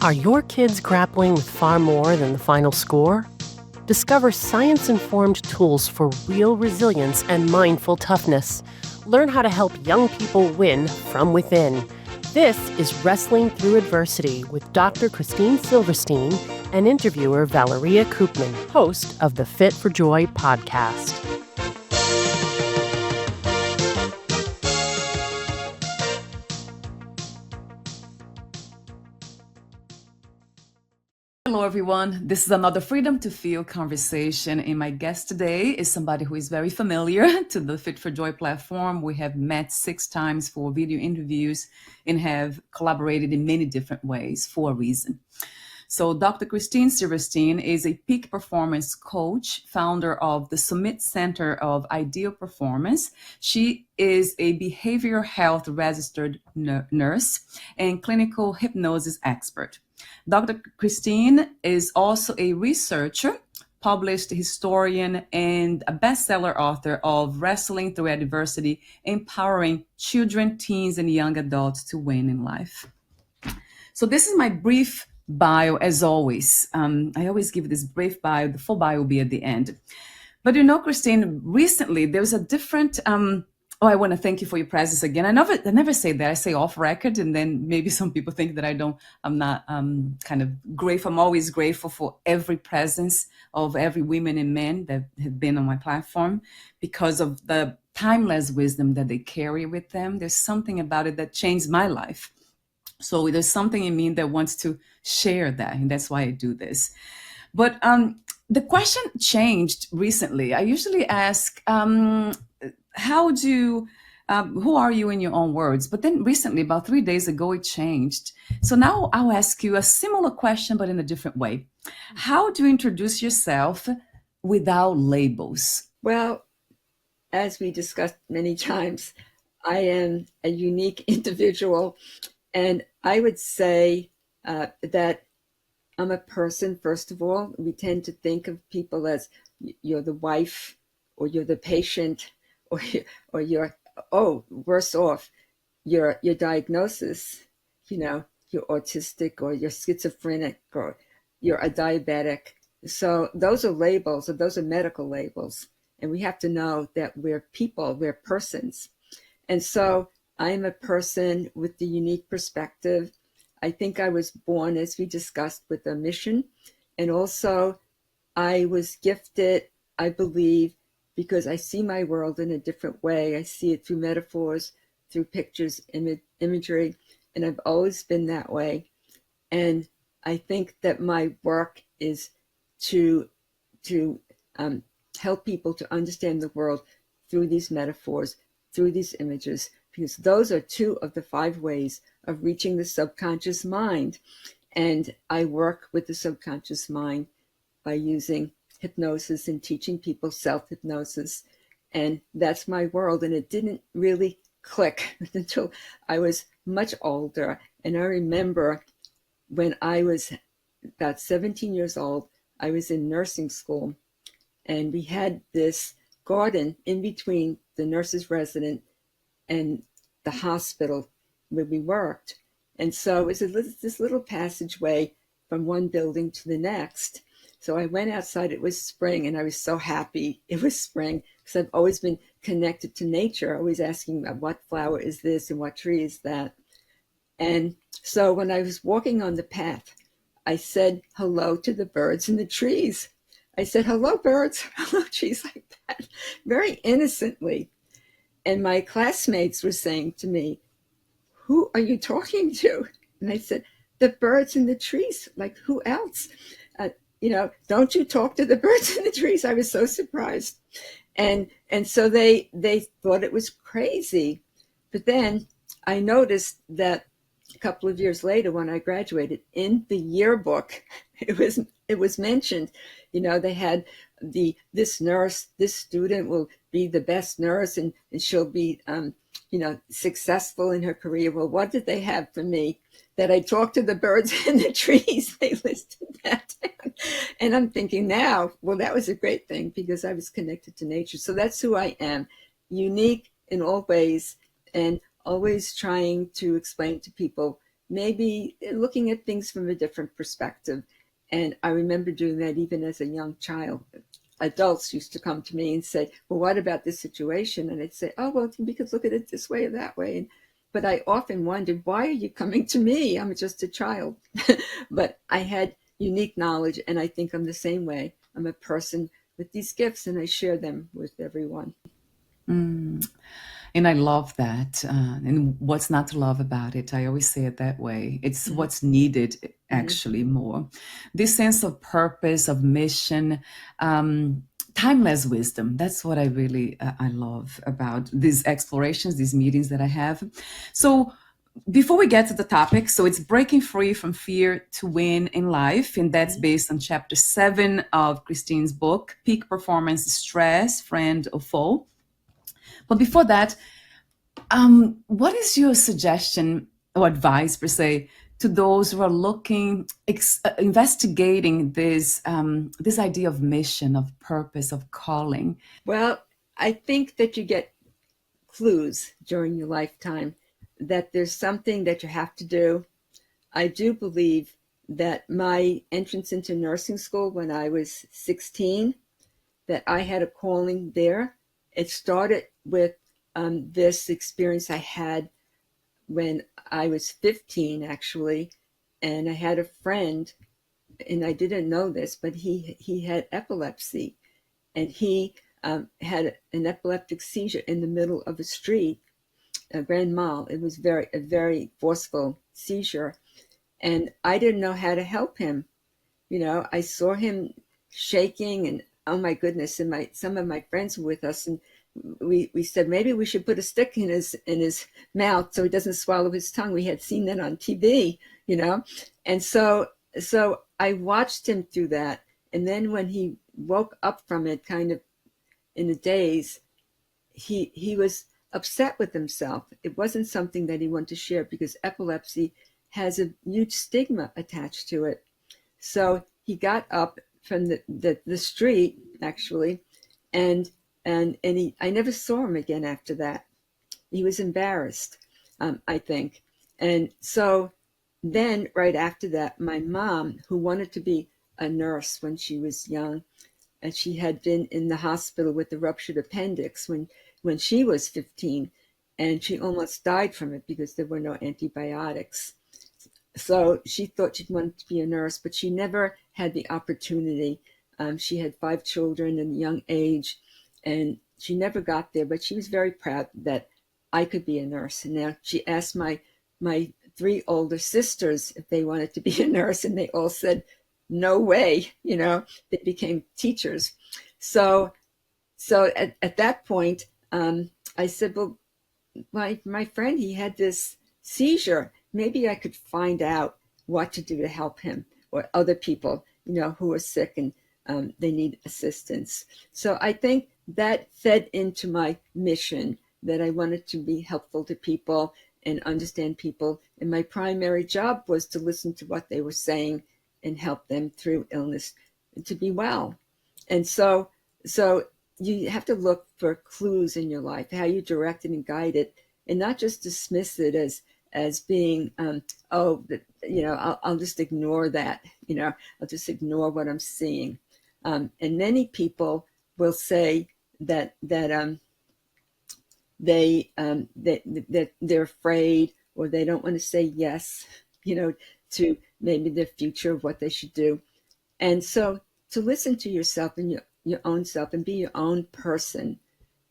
Are your kids grappling with far more than the final score? Discover science-informed tools for real resilience and mindful toughness. Learn how to help young people win from within. This is Wrestling Through Adversity with Dr. Christine Silverstein and interviewer Valeria Koopman, host of the Fit for Joy podcast. Hello, everyone. This is another Freedom to Feel conversation. And my guest today is somebody who is very familiar to the Fit for Joy platform. We have met 6 times for video interviews and have collaborated in many different ways for a reason. So Dr. Christine Silverstein is a peak performance coach, founder of the Summit Center of Ideal Performance. She is a behavioral health registered nurse and clinical hypnosis expert. Dr. Christine is also a researcher, published historian, and a bestseller author of Wrestling Through Adversity, Empowering Children, Teens, and Young Adults to Win in Life. So this is my brief bio, as always. I always give this brief bio. The full bio will be at the end. But you know, Christine, recently there was a different... I want to thank you for your presence again. I never say that. I say off record, and then maybe some people think that I'm not kind of grateful. I'm always grateful for every presence of every women and men that have been on my platform because of the timeless wisdom that they carry with them. There's something about it that changed my life. So there's something in me that wants to share that, and that's why I do this. But the question changed recently. I usually ask, who are you in your own words? But then recently, about 3 days ago, it changed. So now I'll ask you a similar question, but in a different way. How do you introduce yourself without labels? Well, as we discussed many times, I am a unique individual. And I would say that I'm a person, first of all. We tend to think of people as you're the wife, or you're the patient, or you're, worse off, your diagnosis, you're autistic, or you're schizophrenic, or you're a diabetic. So those are labels, or those are medical labels. And we have to know that we're people, we're persons. And so I'm a person with the unique perspective. I think I was born, as we discussed, with a mission. And also I was gifted, I believe, because I see my world in a different way. I see it through metaphors, through pictures, imagery, and I've always been that way. And I think that my work is to help people to understand the world through these metaphors, through these images, because those are 2 of the 5 ways of reaching the subconscious mind. And I work with the subconscious mind by using hypnosis and teaching people self-hypnosis. And that's my world. And it didn't really click until I was much older. And I remember when I was about 17 years old, I was in nursing school, and we had this garden in between the nurse's residence and the hospital where we worked. And so it was this little passageway from one building to the next. So I went outside. It was spring, and I was so happy it was spring, because I've always been connected to nature, always asking about what flower is this and what tree is that. And so when I was walking on the path, I said hello to the birds and the trees. I said, hello, birds, hello, trees, like that, very innocently. And my classmates were saying to me, who are you talking to? And I said, the birds and the trees, like who else? Don't you talk to the birds and the trees? I was so surprised. And so they thought it was crazy. But then I noticed that a couple of years later, when I graduated, in the yearbook, it was mentioned, they had this nurse, this student will be the best nurse, and she'll be, successful in her career. Well, what did they have for me? That I talked to the birds and the trees. They listed that down. And I'm thinking now, well, that was a great thing, because I was connected to nature. So that's who I am, unique in all ways, and always trying to explain to people maybe looking at things from a different perspective. And I remember doing that even as a young child. Adults used to come to me and say, well, what about this situation? And I'd say, oh, well, we could look at it this way or that way. But I often wondered, why are you coming to me? I'm just a child. But I had unique knowledge, and I think I'm the same way. I'm a person with these gifts, and I share them with everyone. And I love that. And what's not to love about it? I always say it that way. It's what's needed, actually, more. This sense of purpose, of mission, timeless wisdom. That's what I really I love about these explorations, these meetings that I have. So before we get to the topic, so it's breaking free from fear to win in life, and that's based on chapter 7 of Christine's book, Peak Performance: Stress, Friend or Foe. But before that, what is your suggestion or advice, per se, to those who are looking, investigating this this idea of mission, of purpose, of calling? Well, I think that you get clues during your lifetime that there's something that you have to do. I do believe that my entrance into nursing school when I was 16, that I had a calling there. It started with this experience I had when I was 15, actually, and I had a friend, and I didn't know this, but he had epilepsy, and he had an epileptic seizure in the middle of a street, a grand mal. It was a very forceful seizure, and I didn't know how to help him. I saw him shaking, and oh my goodness! And some of my friends were with us, and we said maybe we should put a stick in his mouth so he doesn't swallow his tongue. We had seen that on TV, and so I watched him through that, and then when he woke up from it, kind of in a daze, he was upset with himself. It wasn't something that he wanted to share because epilepsy has a huge stigma attached to it. So he got up from the street, actually, and I never saw him again after that. He was embarrassed, I think. And so then right after that, my mom, who wanted to be a nurse when she was young, and she had been in the hospital with a ruptured appendix when she was 15, and she almost died from it because there were no antibiotics. So she thought she wanted to be a nurse, but she never had the opportunity. She had 5 children at a young age, and she never got there, but she was very proud that I could be a nurse. And now she asked my 3 older sisters if they wanted to be a nurse, and they all said, no way, they became teachers. So at that point, I said, well, my friend, he had this seizure. Maybe I could find out what to do to help him or other people, who are sick and they need assistance. So I think that fed into my mission, that I wanted to be helpful to people and understand people. And my primary job was to listen to what they were saying and help them through illness to be well. And so you have to look for clues in your life, how you direct it and guide it, and not just dismiss it as being, I'll just ignore that, I'll just ignore what I'm seeing. And many people will say that they're afraid, or they don't want to say yes, to maybe their future of what they should do. And so to listen to yourself and your own self and be your own person,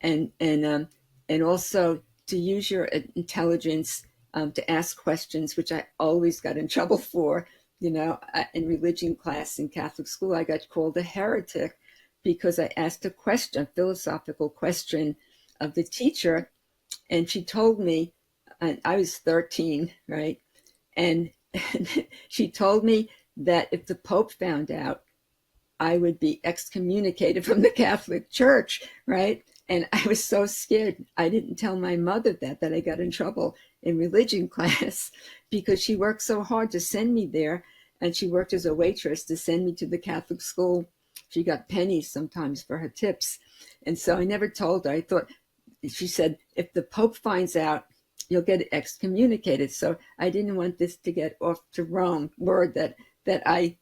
and also to use your intelligence to ask questions, which I always got in trouble for. In religion class in Catholic school, I got called a heretic because I asked a philosophical question of the teacher, and she told me, and I was 13, right? And she told me that if the Pope found out, I would be excommunicated from the Catholic Church, right? And I was so scared. I didn't tell my mother that I got in trouble in religion class because she worked so hard to send me there. And she worked as a waitress to send me to the Catholic school. She got pennies sometimes for her tips. And so I never told her. She said, if the Pope finds out, you'll get excommunicated. So I didn't want this to get off the wrong word that I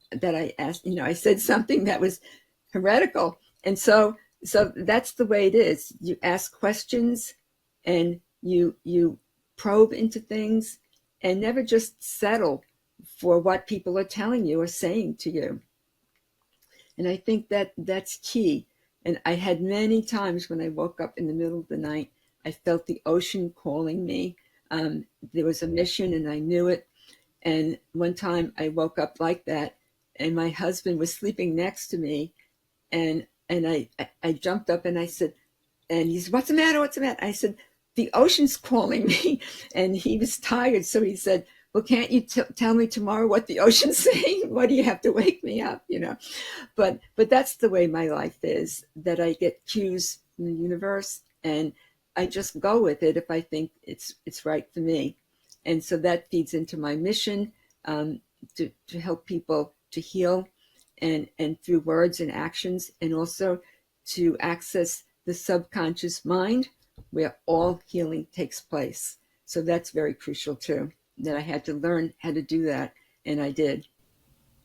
asked, I said something that was heretical. And so that's the way it is. You ask questions and you probe into things and never just settle for what people are telling you or saying to you. And I think that that's key. And I had many times when I woke up in the middle of the night, I felt the ocean calling me. There was a mission and I knew it. And one time I woke up like that, and my husband was sleeping next to me, and I jumped up and I said, and he said, "What's the matter? What's the matter?" I said, "The ocean's calling me." And he was tired, so he said, "Well, can't you tell me tomorrow what the ocean's saying? Why do you have to wake me up?" But that's the way my life is. That I get cues from the universe, and I just go with it if I think it's right for me. And so that feeds into my mission, to help people to heal, and through words and actions, and also to access the subconscious mind where all healing takes place. So that's very crucial too, that I had to learn how to do that, and I did.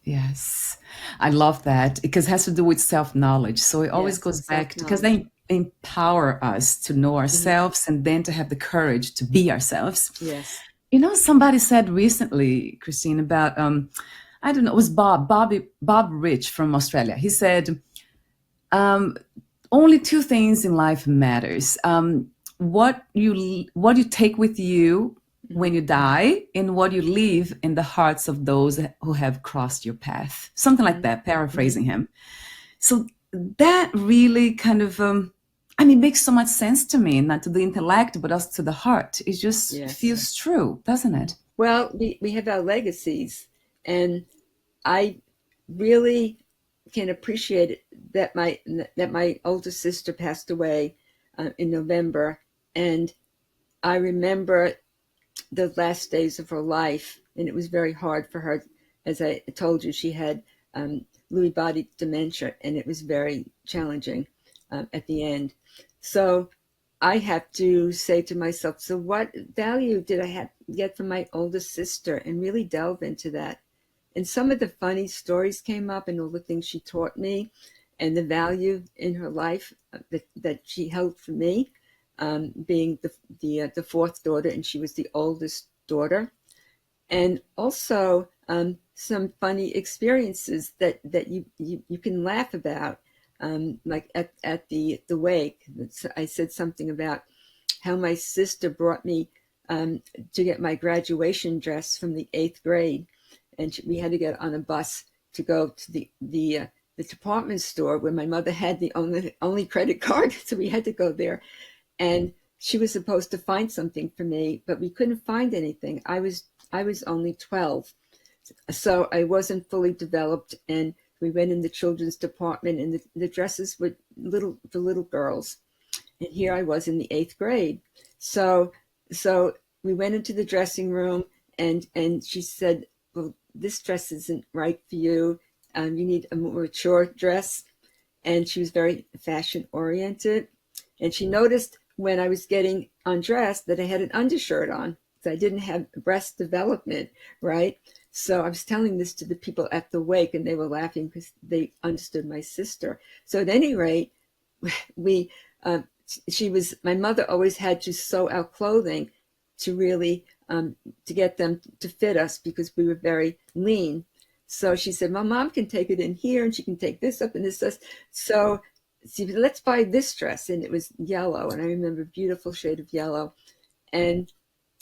Yes, I love that, because it has to do with self-knowledge. So it always goes back to, because they empower us to know ourselves, and then to have the courage to be ourselves. Yes. Somebody said recently, Christine, about I don't know, it was Bob Rich from Australia. He said, only two things in life matters: what you take with you when you die, and what you leave in the hearts of those who have crossed your path. Something like that, paraphrasing him. So that really kind of makes so much sense to me, not to the intellect, but also to the heart. It just feels true, doesn't it? Well, we have our legacies, and I really can appreciate it that my older sister passed away in November, and I remember the last days of her life, and it was very hard for her. As I told you, she had Lewy body dementia, and it was very challenging at the end. So I have to say to myself, so what value did I get from my oldest sister, and really delve into that. And some of the funny stories came up, and all the things she taught me, and the value in her life that she held for me, being the fourth daughter, and she was the oldest daughter. And also some funny experiences that you can laugh about. Like at the wake, I said something about how my sister brought me to get my graduation dress from the 8th grade, and we had to get on a bus to go to the department store where my mother had the only credit card, so we had to go there, and she was supposed to find something for me, but we couldn't find anything. I was only 12, so I wasn't fully developed, and we went in the children's department, and the dresses were for little girls. And here I was in the 8th grade. So we went into the dressing room, and she said, "Well, this dress isn't right for you. You need a more mature dress." And she was very fashion oriented. And she noticed when I was getting undressed that I had an undershirt on. So I didn't have breast development, right? So I was telling this to the people at the wake, and they were laughing because they understood my sister. So at any rate, my mother always had to sew our clothing to really, to get them to fit us, because we were very lean. So she said, "My mom can take it in here, and she can take this up and this. So she said, let's buy this dress." And it was yellow. And I remember a beautiful shade of yellow, and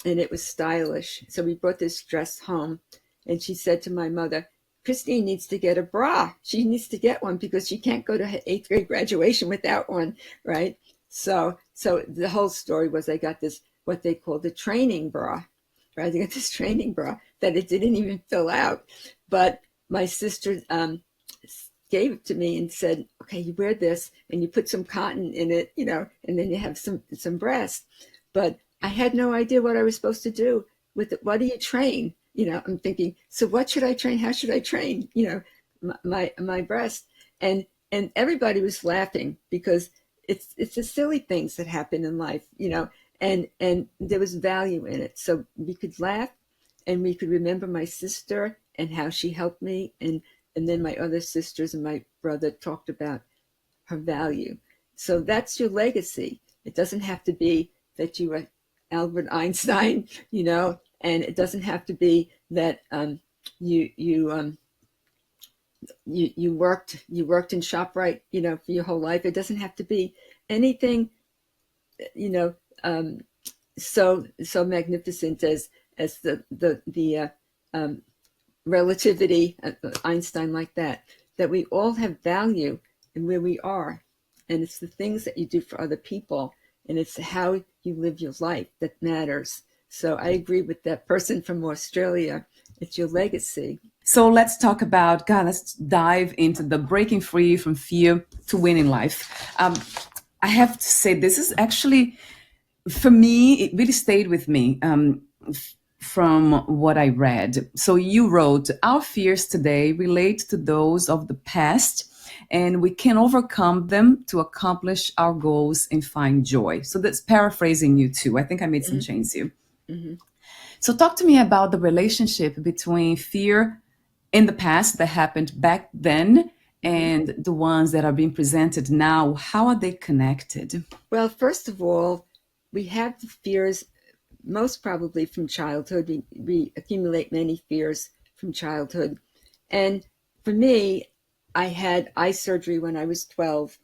it was stylish. So we brought this dress home, and she said to my mother, "Christine needs to get a bra. She needs to get one because she can't go to her 8th grade graduation without one," right? So the whole story was I got this, what they call the training bra, right? I got this training bra that it didn't even fill out. But my sister gave it to me and said, "Okay, you wear this and you put some cotton in it, and then you have some breast." But I had no idea what I was supposed to do with it. What do you train? I'm thinking, so what should I train? How should I train, my breast? And everybody was laughing because it's the silly things that happen in life, and there was value in it. So we could laugh, and we could remember my sister and how she helped me, and then my other sisters and my brother talked about her value. So that's your legacy. It doesn't have to be that you were Albert Einstein, and it doesn't have to be that you worked in ShopRite, for your whole life. It doesn't have to be anything, so magnificent as the relativity, Einstein, like that we all have value in where we are, and it's the things that you do for other people, and it's how you live your life that matters. So I agree with that person from Australia. It's your legacy. So let's talk about, God, let's dive into the breaking free from fear to winning life. I have to say, this is actually, for me, it really stayed with me from what I read. So you wrote, our fears today relate to those of the past, and we can overcome them to accomplish our goals and find joy. So that's paraphrasing you too. I think I made some changes here. Mm-hmm. So talk to me about the relationship between fear in the past that happened back then and the ones that are being presented now. How are they connected? Well, first of all, we have the fears most probably from childhood. We accumulate many fears from childhood. And for me, I had eye surgery when I was 12.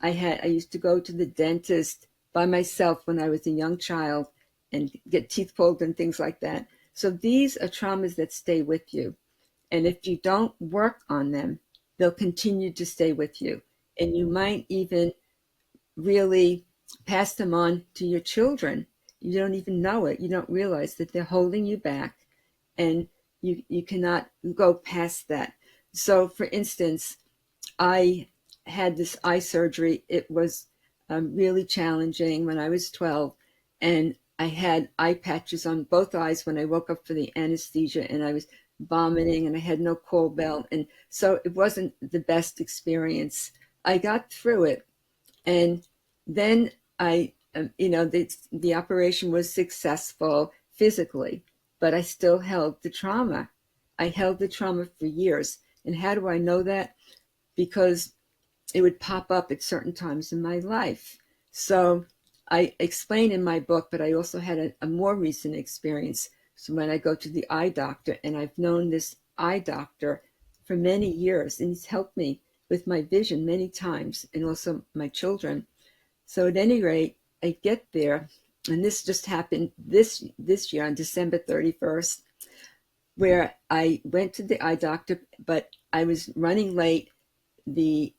I used to go to the dentist by myself when I was a young child and get teeth pulled and things like that. So these are traumas that stay with you. And if you don't work on them, they'll continue to stay with you. And you might even really pass them on to your children. You don't even know it. You don't realize that they're holding you back, and you cannot go past that. So, for instance, I had this eye surgery. It was really challenging when I was 12, and I had eye patches on both eyes when I woke up for the anesthesia, and I was vomiting, and I had no call bell, and so it wasn't the best experience. I got through it, and then the operation was successful physically, but I still held the trauma. I held the trauma for years. And how do I know that? Because it would pop up at certain times in my life. So I explain in my book, but I also had a more recent experience. So when I go to the eye doctor, and I've known this eye doctor for many years, and he's helped me with my vision many times, and also my children. So at any rate, I get there, and this just happened this year on December 31st, where I went to the eye doctor, but I was running late. There's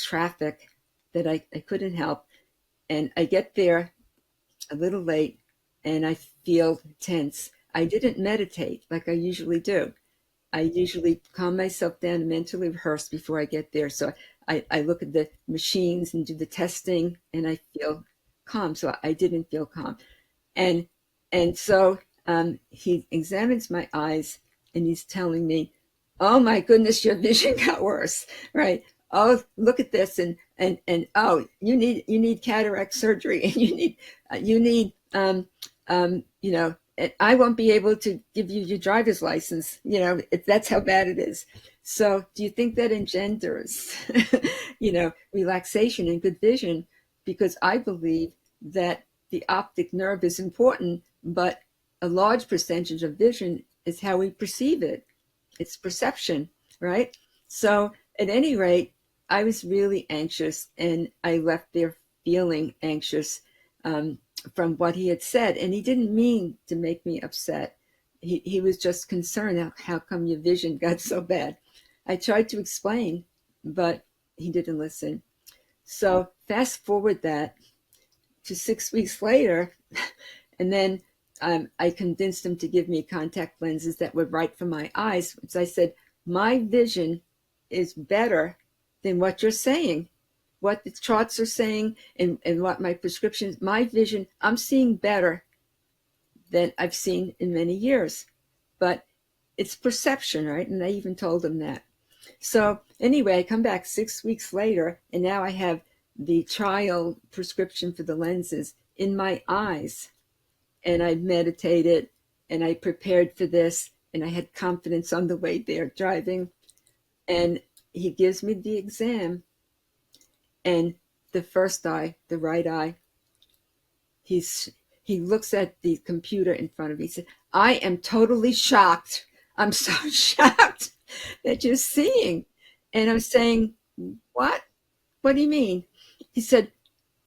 traffic that I couldn't help, and I get there a little late, and I feel tense. I didn't meditate like I usually do. I usually calm myself down and mentally rehearse before I get there. So I look at the machines and do the testing, and I feel calm. So I didn't feel calm. And so he examines my eyes, and he's telling me, oh my goodness, your vision got worse, right? Oh, look at this, and oh, you need cataract surgery, and you need I won't be able to give you your driver's license. That's how bad it is. So do you think that engenders, relaxation and good vision? Because I believe that the optic nerve is important, but a large percentage of vision is how we perceive it. It's perception, right? So at any rate, I was really anxious, and I left there feeling anxious from what he had said. And he didn't mean to make me upset. He was just concerned, how come your vision got so bad? I tried to explain, but he didn't listen. So fast forward that to 6 weeks later, and then I convinced him to give me contact lenses that were right for my eyes. So I said, my vision is better than what you're saying, what the charts are saying, and what my prescriptions, my vision, I'm seeing better than I've seen in many years. But it's perception, right? And I even told him that. So anyway, I come back 6 weeks later, and now I have the trial prescription for the lenses in my eyes. And I meditated and I prepared for this and I had confidence on the way there driving. And he gives me the exam, and the first eye, the right eye, he looks at the computer in front of me. He said, I am totally shocked. I'm so shocked that you're seeing. And I'm saying, what? What do you mean? He said,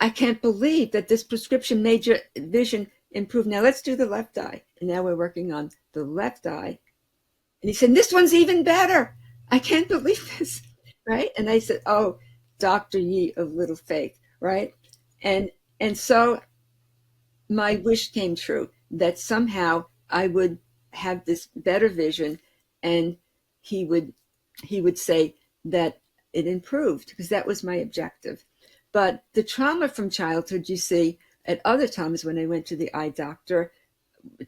I can't believe that this prescription made your vision improve. Now let's do the left eye. And now we're working on the left eye. And he said, this one's even better. I can't believe this. Right? And I said, oh, Dr. Yi of little faith. Right? And so my wish came true, that somehow I would have this better vision, and he would say that it improved, because that was my objective. But the trauma from childhood, you see, at other times when I went to the eye doctor,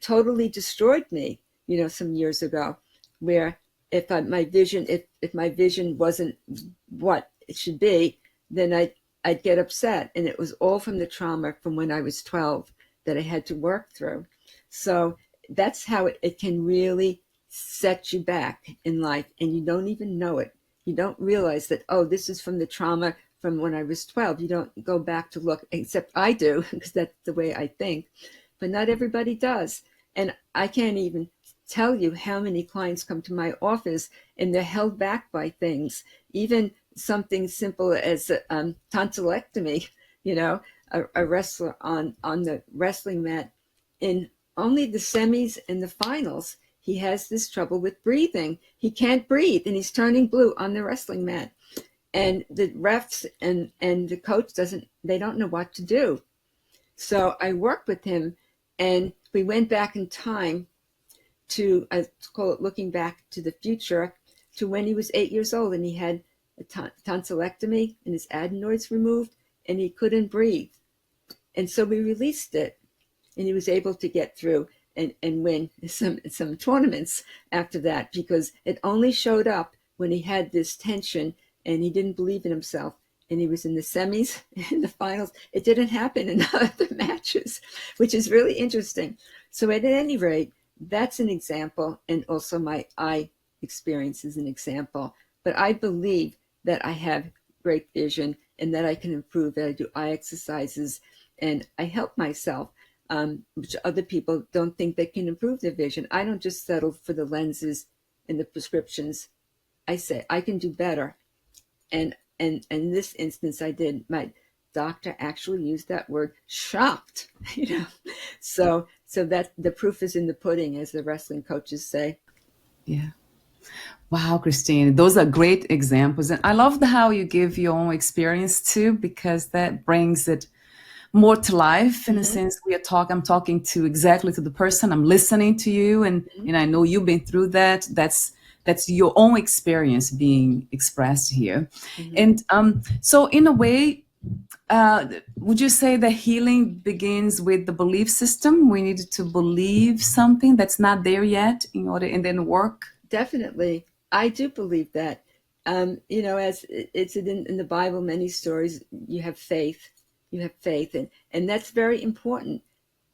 totally destroyed me, some years ago, where if my vision wasn't what it should be, then I'd get upset. And it was all from the trauma from when I was 12 that I had to work through. So that's how it can really set you back in life, and you don't even know it. You don't realize that, oh, this is from the trauma from when I was 12. You don't go back to look, except I do, because that's the way I think. But not everybody does. And I can't even tell you how many clients come to my office and they're held back by things, even something simple as tonsillectomy. A wrestler on the wrestling mat, in only the semis and the finals, he has this trouble with breathing. He can't breathe, and he's turning blue on the wrestling mat. And the refs and the coach they don't know what to do. So I worked with him, and we went back in time to, I call it looking back to the future, to when he was 8 years old, and he had a tonsillectomy and his adenoids removed, and he couldn't breathe. And so we released it, and he was able to get through and win some tournaments after that, because it only showed up when he had this tension and he didn't believe in himself. And he was in the semis, in the finals. It didn't happen in other matches, which is really interesting. So at any rate, that's an example. And also my eye experience is an example. But I believe that I have great vision and that I can improve, that I do eye exercises, and I help myself, which other people don't think they can improve their vision. I don't just settle for the lenses and the prescriptions. I say I can do better. And in this instance, I did. My doctor actually used that word, shocked. So that the proof is in the pudding, as the wrestling coaches say. Yeah. Wow, Christine, those are great examples. And I love how you give your own experience too, because that brings it more to life in a sense. I'm talking to exactly to the person. I'm listening to you, and I know you've been through that. That's your own experience being expressed here. And so in a way, would you say that healing begins with the belief system? We need to believe something that's not there yet in order, and then work? Definitely. I do believe that. As it's in the Bible, many stories, you have faith, and that's very important,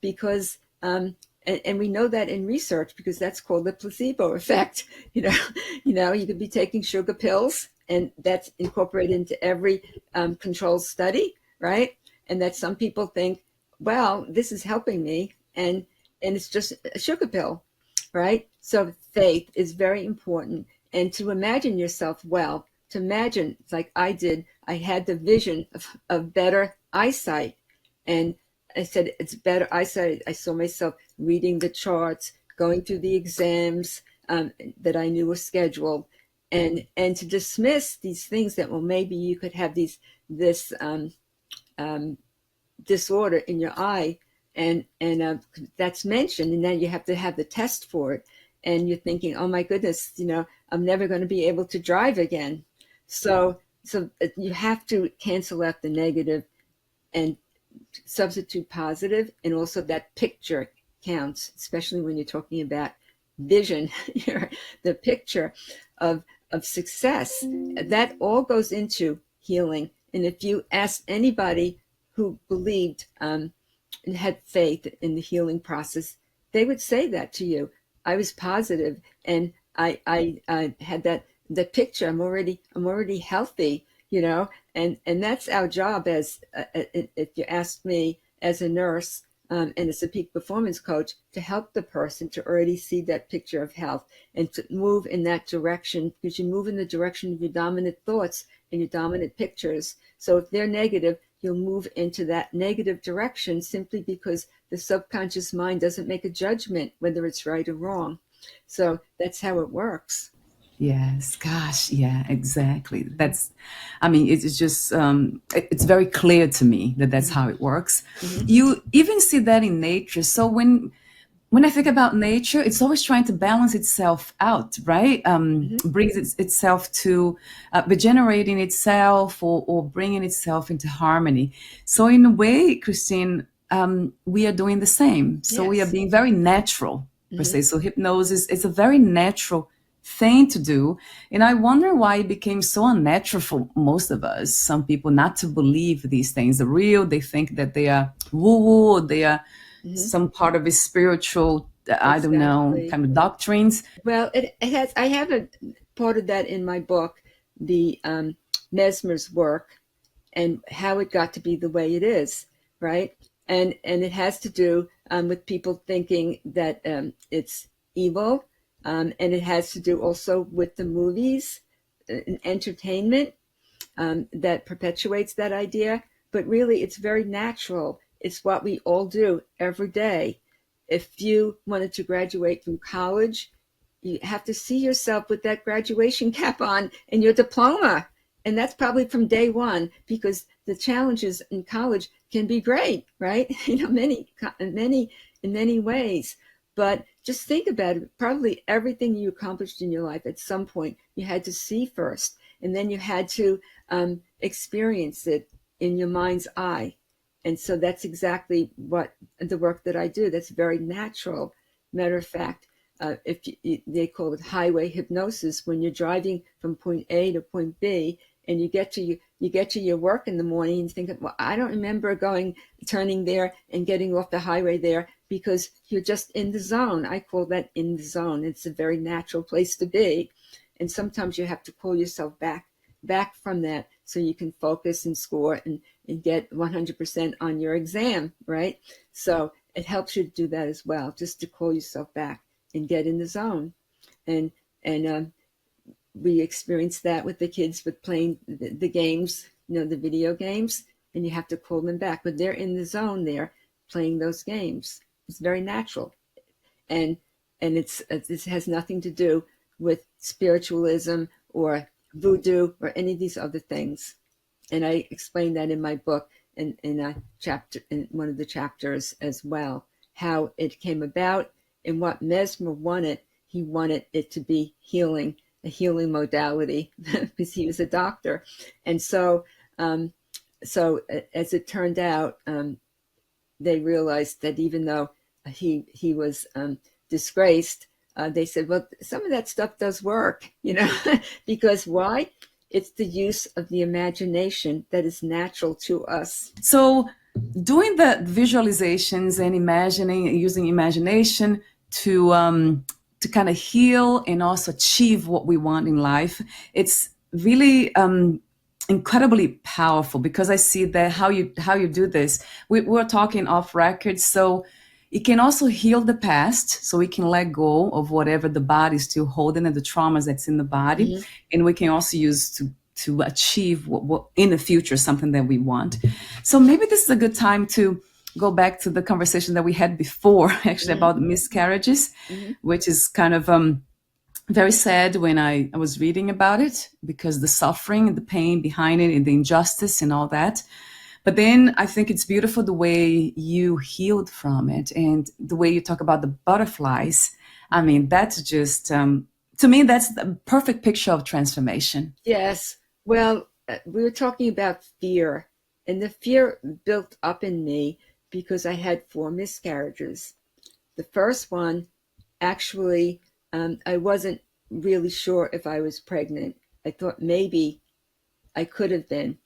because and we know that in research, because that's called the placebo effect. You could be taking sugar pills, and that's incorporated into every controlled study, right? And that some people think, well, this is helping me, and it's just a sugar pill, right? So faith is very important, and to imagine yourself well, to imagine, like I did, I had the vision of better eyesight, and I said, it's better eyesight. I saw myself reading the charts, going through the exams that I knew were scheduled, and to dismiss these things that, well, maybe you could have this disorder in your eye, and that's mentioned, and then you have to have the test for it, and you're thinking, oh my goodness, I'm never going to be able to drive again. So you have to cancel out the negative and substitute positive, and also that picture counts, especially when you're talking about vision, the picture of success. That all goes into healing. And if you ask anybody who believed and had faith in the healing process, they would say that to you. I was positive, and I had that picture. I'm already healthy, and that's our job as if you ask me, as a nurse, and as a peak performance coach, to help the person to already see that picture of health and to move in that direction, because you move in the direction of your dominant thoughts and your dominant pictures. So if they're negative, you'll move into that negative direction simply because the subconscious mind doesn't make a judgment whether it's right or wrong. So that's how it works. Yes, gosh, yeah, exactly. It's just, it's very clear to me that that's how it works. Mm-hmm. You even see that in nature. So when I think about nature, it's always trying to balance itself out, right? Brings itself to regenerating itself, or bringing itself into harmony. So in a way, Christine, we are doing the same. So we are Yes. being very natural, per se. So hypnosis is a very natural thing to do. And I wonder why it became so unnatural for most of us, some people, not to believe these things are real. They think that they are woo-woo, or they are some part of a spiritual, I don't know, Exactly. kind of doctrines. Well, it has. I have a part of that in my book, the Mesmer's work, and how it got to be the way it is, right? And it has to do with people thinking that it's evil, and it has to do also with the movies, entertainment, that perpetuates that idea. But really, it's very natural. It's what we all do every day. If you wanted to graduate from college, you have to see yourself with that graduation cap on and your diploma. And that's probably from day one, because the challenges in college can be great, right? In many ways. But just think about it. Probably everything you accomplished in your life at some point you had to see first, and then you had to experience it in your mind's eye. And so that's exactly what the work that I do. That's very natural. Matter of fact, they call it highway hypnosis. When you're driving from point A to point B, and you get to your work in the morning, and think, well, I don't remember turning there and getting off the highway there, because you're just in the zone. I call that in the zone. It's a very natural place to be. And sometimes you have to pull yourself back from that so you can focus and score and get 100% on your exam, right? So it helps you to do that as well, just to call yourself back and get in the zone. And we experience that with the kids with playing the games, the video games, and you have to call them back. But they're in the zone there playing those games. It's very natural. And this has nothing to do with spiritualism or voodoo or any of these other things. And I explain that in my book, in one of the chapters as well, how it came about and what Mesmer wanted. He wanted it to be healing, a healing modality, because he was a doctor. And so as it turned out, they realized that even though he was disgraced, they said, well, some of that stuff does work, because why? It's the use of the imagination that is natural to us. So doing the visualizations and using imagination to kind of heal and also achieve what we want in life, it's really incredibly powerful, because I see that how you do this. We're talking off record, so it can also heal the past, so we can let go of whatever the body is still holding and the traumas that's in the body, and we can also use to achieve what in the future, something that we want. So maybe this is a good time to go back to the conversation that we had before, actually, about miscarriages, which is kind of very sad when I was reading about it, because the suffering and the pain behind it and the injustice and all that. But then I think it's beautiful the way you healed from it, and the way you talk about the butterflies. I mean, that's just, to me, that's the perfect picture of transformation. Yes. Well, we were talking about fear, and the fear built up in me because I had 4 miscarriages. The first one, actually, I wasn't really sure if I was pregnant. I thought maybe I could have been.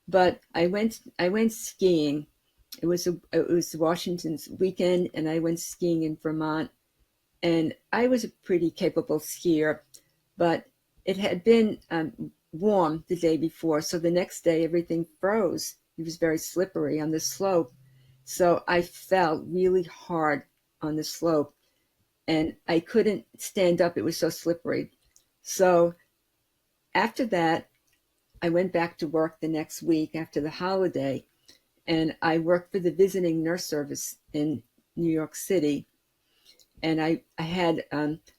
But I went skiing, it was Washington's weekend, and I went skiing in Vermont. And I was a pretty capable skier, but it had been warm the day before, so the next day everything froze. It was very slippery on the slope, so I fell really hard on the slope, and I couldn't stand up. It was so slippery. So after that, I went back to work the next week after the holiday, and I worked for the visiting nurse service in New York City. And I had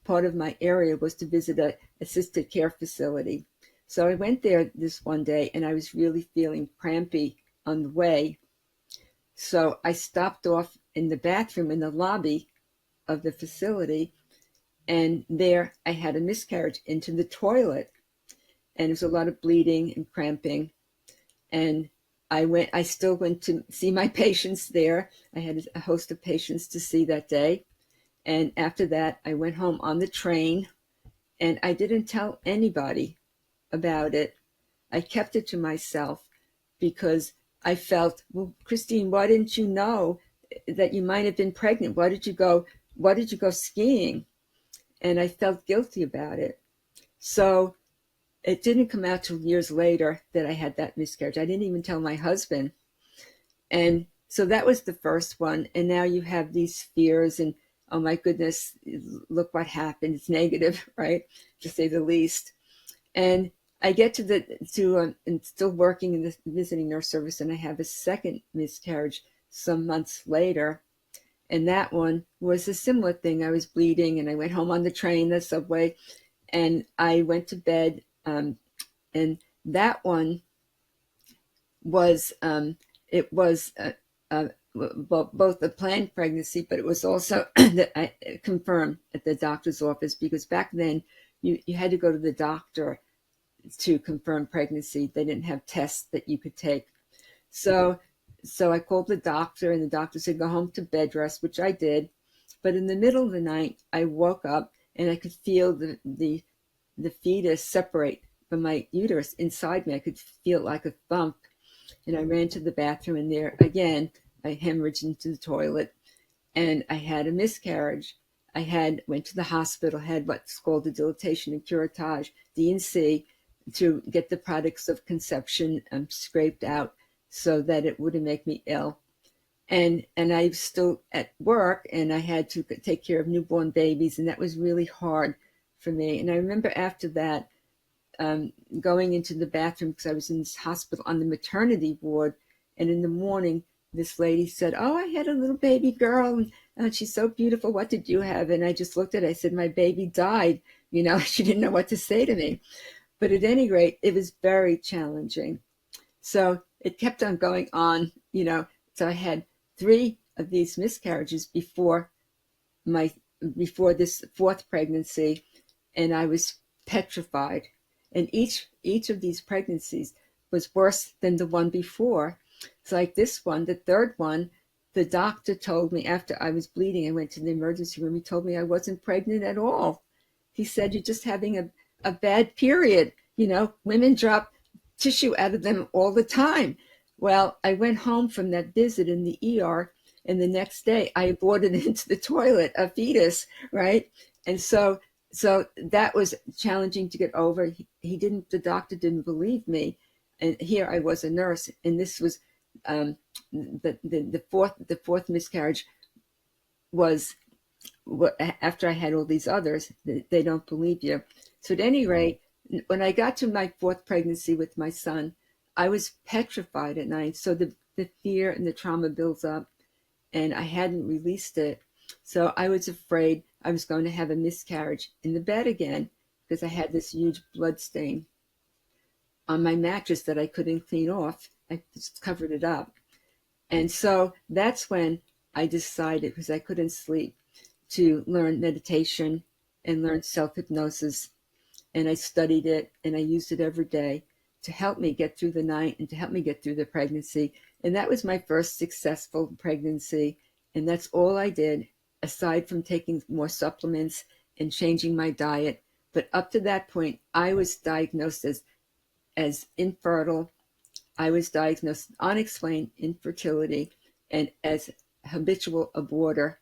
part of my area was to visit a assisted care facility. So I went there this one day, and I was really feeling crampy on the way. So I stopped off in the bathroom in the lobby of the facility, and there I had a miscarriage into the toilet, and there was a lot of bleeding and cramping. And I still went to see my patients there. I had a host of patients to see that day. And after that, I went home on the train, and I didn't tell anybody about it. I kept it to myself because I felt, well, Christine, why didn't you know that you might have been pregnant? Why did you go skiing? And I felt guilty about it. So it didn't come out till years later that I had that miscarriage. I didn't even tell my husband. And so that was the first one. And now you have these fears and, oh my goodness, look what happened. It's negative, right? To say the least. And I get and still working in the visiting nurse service, and I have a second miscarriage some months later. And that one was a similar thing. I was bleeding, and I went home on the train, the subway, and I went to bed. And that one was, it was both a planned pregnancy, but it was also that I confirmed at the doctor's office, because back then you had to go to the doctor to confirm pregnancy. They didn't have tests that you could take. So I called the doctor, and the doctor said, go home to bed rest, which I did. But in the middle of the night, I woke up, and I could feel the fetus separate from my uterus inside me. I could feel it like a thump. And I ran to the bathroom, and there again, I hemorrhaged into the toilet, and I had a miscarriage. Went to the hospital, had what's called a dilatation and curettage, D&C, to get the products of conception scraped out so that it wouldn't make me ill. And I was still at work, and I had to take care of newborn babies, and that was really hard for me. And I remember after that, going into the bathroom, because I was in this hospital on the maternity ward, and in the morning, this lady said, oh, I had a little baby girl, and she's so beautiful. What did you have? And I just looked at it. I said, my baby died. She didn't know what to say to me. But at any rate, it was very challenging. So it kept on going on, So I had 3 of these miscarriages before this 4th pregnancy, and I was petrified. And each of these pregnancies was worse than the one before. It's like this one, the 3rd one, the doctor told me after I was bleeding, I went to the emergency room, he told me I wasn't pregnant at all. He said, you're just having a bad period. Women drop tissue out of them all the time. Well, I went home from that visit in the ER, and the next day I aborted into the toilet, a fetus, right? And so that was challenging to get over. The doctor didn't believe me. And here I was a nurse, and this was the fourth miscarriage was after I had all these others. They don't believe you. So at any rate, when I got to my 4th pregnancy with my son, I was petrified at night. So the fear and the trauma builds up, and I hadn't released it. So I was afraid I was going to have a miscarriage in the bed again, because I had this huge blood stain on my mattress that I couldn't clean off. I just covered it up. And so that's when I decided, because I couldn't sleep, to learn meditation and learn self-hypnosis. And I studied it, and I used it every day to help me get through the night and to help me get through the pregnancy. And that was my first successful pregnancy. And that's all I did, aside from taking more supplements and changing my diet. But up to that point, I was diagnosed as infertile. I was diagnosed with unexplained infertility. and as habitual aborter.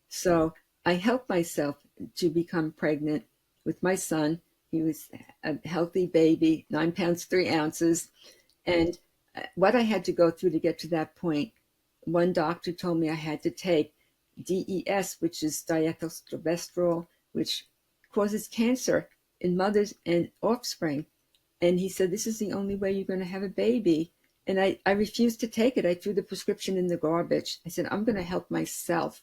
So I helped myself to become pregnant with my son. He was a healthy baby, 9 pounds, 3 ounces. And what I had to go through to get to that point, one doctor told me I had to take DES, which is diethylstilbestrol, which causes cancer in mothers and offspring. And he said, this is the only way you're going to have a baby. And I refused to take it. I threw the prescription in the garbage. I said, I'm going to help myself.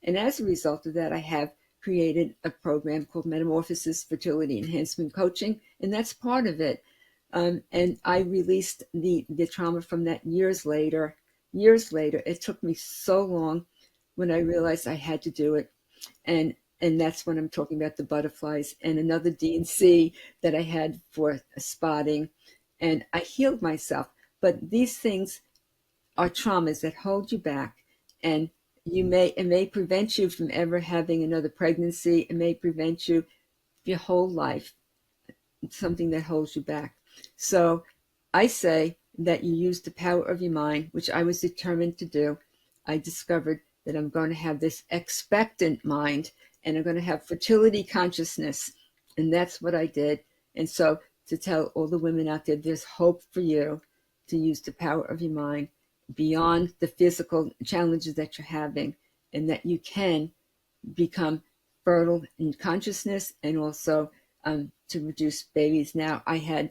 And as a result of that, I have created a program called Metamorphosis Fertility Enhancement Coaching, and that's part of it. And I released the trauma from that years later. Years later, it took me so long when I realized I had to do it. And that's when I'm talking about the butterflies and another D&C that I had for spotting. And I healed myself. But these things are traumas that hold you back. And it may prevent you from ever having another pregnancy. It may prevent you your whole life. It's something that holds you back. So I say that you use the power of your mind, which I was determined to do. I discovered that I'm going to have this expectant mind, and I'm going to have fertility consciousness. And that's what I did. And so to tell all the women out there, there's hope for you to use the power of your mind beyond the physical challenges that you're having, and that you can become fertile in consciousness, and also to reduce babies. Now, I had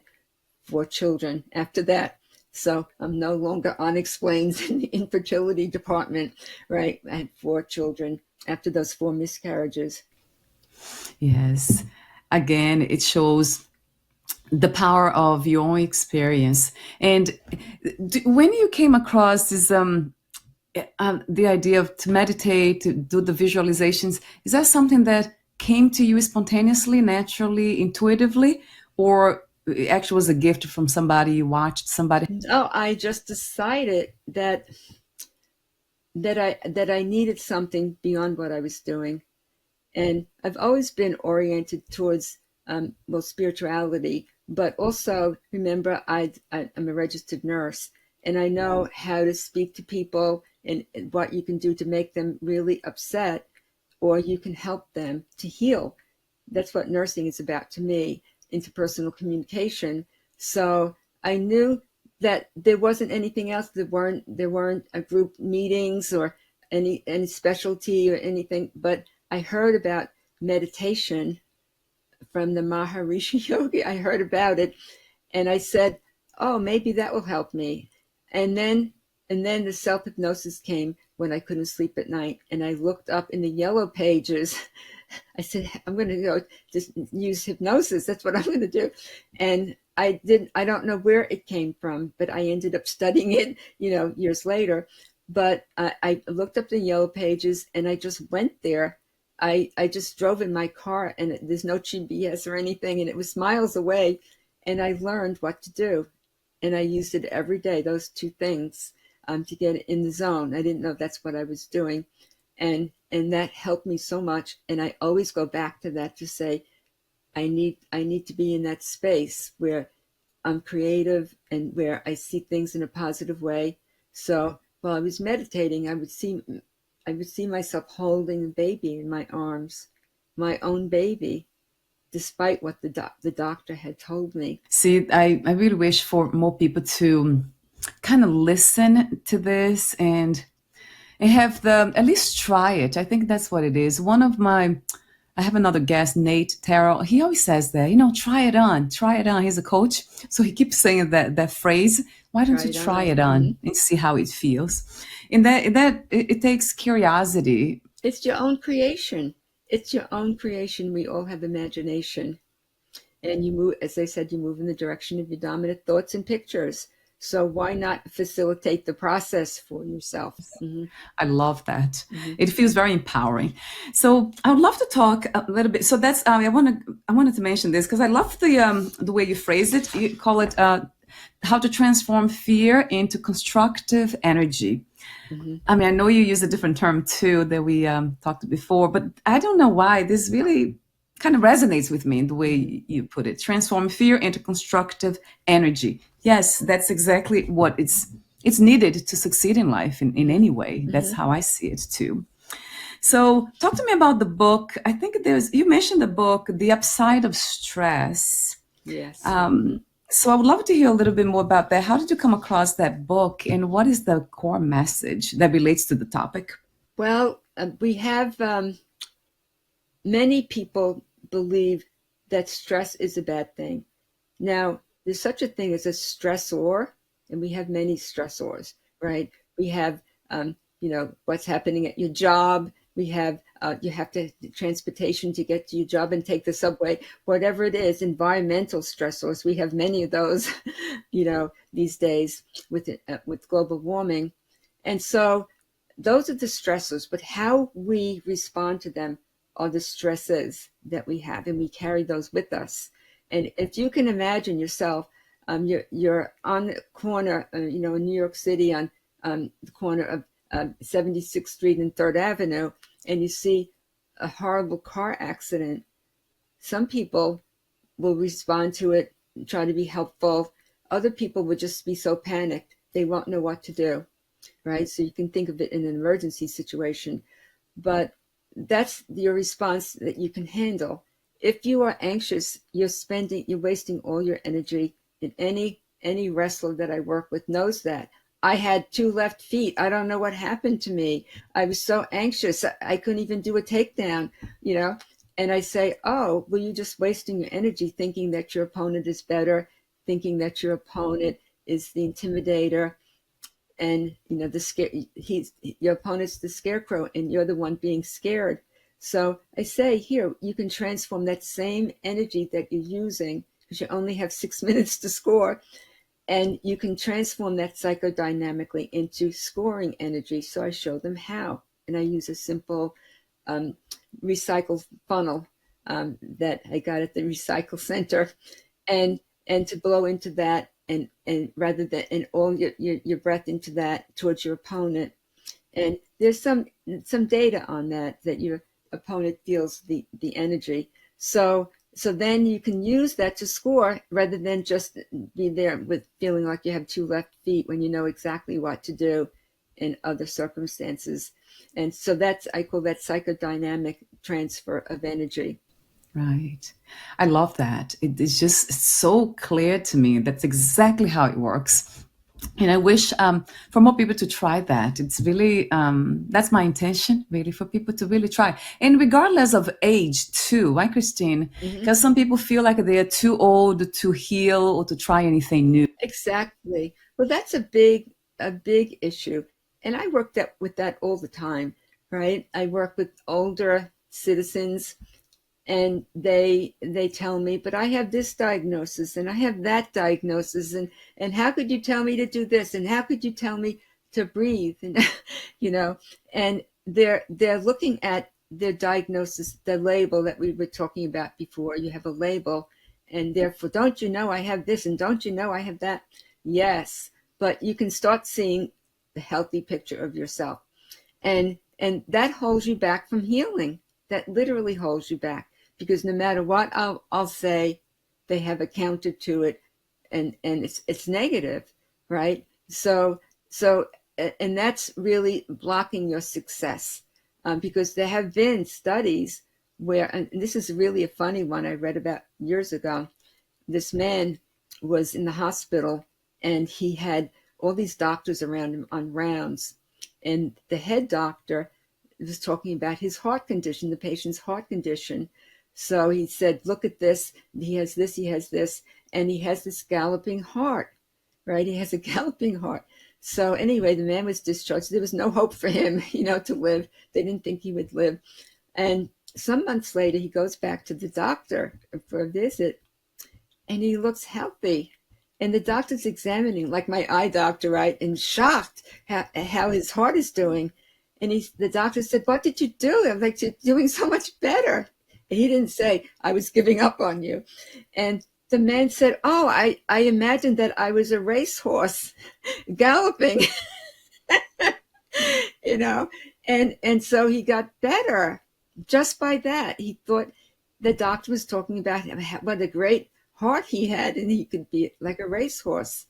4 children after that. So I'm no longer unexplained in the infertility department, right? I had 4 children after those 4 miscarriages. Yes. Again, it shows the power of your own experience. And when you came across this, the idea of to meditate, to do the visualizations, is that something that came to you spontaneously, naturally, intuitively, or it actually was a gift from somebody, you watched somebody? No, I just decided that I needed something beyond what I was doing. And I've always been oriented towards spirituality, but also remember I'm a registered nurse, and I know how to speak to people and what you can do to make them really upset, or you can help them to heal. That's what nursing is about to me, interpersonal communication. So I knew that there wasn't anything else. There weren't a group meetings or any specialty or anything, but I heard about meditation from the Maharishi Yogi. I heard about it, and I said, oh, maybe that will help me. And then the self-hypnosis came when I couldn't sleep at night, and I looked up in the yellow pages. I said, I'm going to go just use hypnosis. That's what I'm going to do. And I don't know where it came from, but I ended up studying it, years later. But I looked up the yellow pages, and I just went there. I just drove in my car, and there's no GPS or anything, and it was miles away. And I learned what to do. And I used it every day, those 2 things, to get in the zone. I didn't know that's what I was doing. And that helped me so much. And I always go back to that to say, I need to be in that space where I'm creative and where I see things in a positive way. So while I was meditating, I would see myself holding a baby in my arms, my own baby, despite what the doctor had told me. See, I really wish for more people to kind of listen to this and have at least try it. I think that's what it is. I have another guest, Nate Terrell. He always says that, try it on. He's a coach. So he keeps saying that phrase. Why don't you try it on and see how it feels? And that it takes curiosity. It's your own creation. It's your own creation. We all have imagination. And you move, as I said, you move in the direction of your dominant thoughts and pictures. So why not facilitate the process for yourself? Mm-hmm. I love that. Mm-hmm. It feels very empowering. So I would love to talk a little bit. So that's I wanted to mention this because I love the way you phrase it. You call it how to transform fear into constructive energy. Mm-hmm. I mean, I know you use a different term too that we talked before, but I don't know why this really kind of resonates with me in the way you put it. Transform fear into constructive energy. Yes, that's exactly what it's needed to succeed in life in any way. That's how I see it too. So talk to me about the book. I think you mentioned the book, The Upside of Stress. Yes. So I would love to hear a little bit more about that. How did you come across that book, and what is the core message that relates to the topic? Well, we have many people believe that stress is a bad thing. Now, there's such a thing as a stressor, and we have many stressors, right? We have, what's happening at your job. We have, you have to transportation to get to your job and take the subway, whatever it is, environmental stressors. We have many of those, these days with global warming. And so those are the stressors, but how we respond to them are the stresses that we have, and we carry those with us. And if you can imagine yourself, you're on the corner, in New York City, on the corner of 76th Street and 3rd Avenue, and you see a horrible car accident. Some people will respond to it, try to be helpful. Other people will just be so panicked, they won't know what to do, right? So you can think of it in an emergency situation, but that's your response that you can handle. If you are anxious, you're wasting all your energy. And any wrestler that I work with knows that. I had 2 left feet. I don't know what happened to me. I was so anxious. I couldn't even do a takedown, And I say, oh, well, you're just wasting your energy thinking that your opponent is better, thinking that your opponent is the intimidator. And your opponent's the scarecrow, and you're the one being scared. So I say, here, you can transform that same energy that you're using, because you only have 6 minutes to score, and you can transform that psychodynamically into scoring energy. So I show them how, and I use a simple recycle funnel that I got at the recycle center, and to blow into that, and rather than, and all your breath into that towards your opponent. And there's some data on that your opponent feels the energy. So then you can use that to score, rather than just be there with feeling like you have 2 left feet when you know exactly what to do in other circumstances. And so I call that psychodynamic transfer of energy. Right. I love that. It's just so clear to me. That's exactly how it works. And I wish for more people to try that. It's really, that's my intention, really, for people to really try. And regardless of age, too, right, Christine? Because some people feel like they are too old to heal or to try anything new. Exactly. Well, that's a big issue. And I work with that all the time, right? I work with older citizens, and they tell me, but I have this diagnosis and I have that diagnosis, and how could you tell me to do this, and how could you tell me to breathe, and and they're looking at their diagnosis, the label that we were talking about before. You have a label, and therefore, don't you know I have this, and don't you know I have that? Yes, but you can start seeing the healthy picture of yourself, and that holds you back from healing. That literally holds you back. Because no matter what I'll say, they have a counter to it, and it's negative, right? So and that's really blocking your success, because there have been studies where, and this is really a funny one I read about years ago. This man was in the hospital, and he had all these doctors around him on rounds, and the head doctor was talking about his heart condition, the patient's heart condition. So he said, look at this, he has this, and he has this galloping heart, right? He has a galloping heart. So anyway, the man was discharged. There was no hope for him, to live. They didn't think he would live. And some months later, he goes back to the doctor for a visit, and he looks healthy. And the doctor's examining, like my eye doctor, right? And shocked how his heart is doing. And the doctor said, what did you do? I'm like, you're doing so much better. He didn't say, I was giving up on you. And the man said, oh, I imagined that I was a racehorse galloping, and so he got better just by that. He thought the doctor was talking about what a great heart he had, and he could be like a racehorse.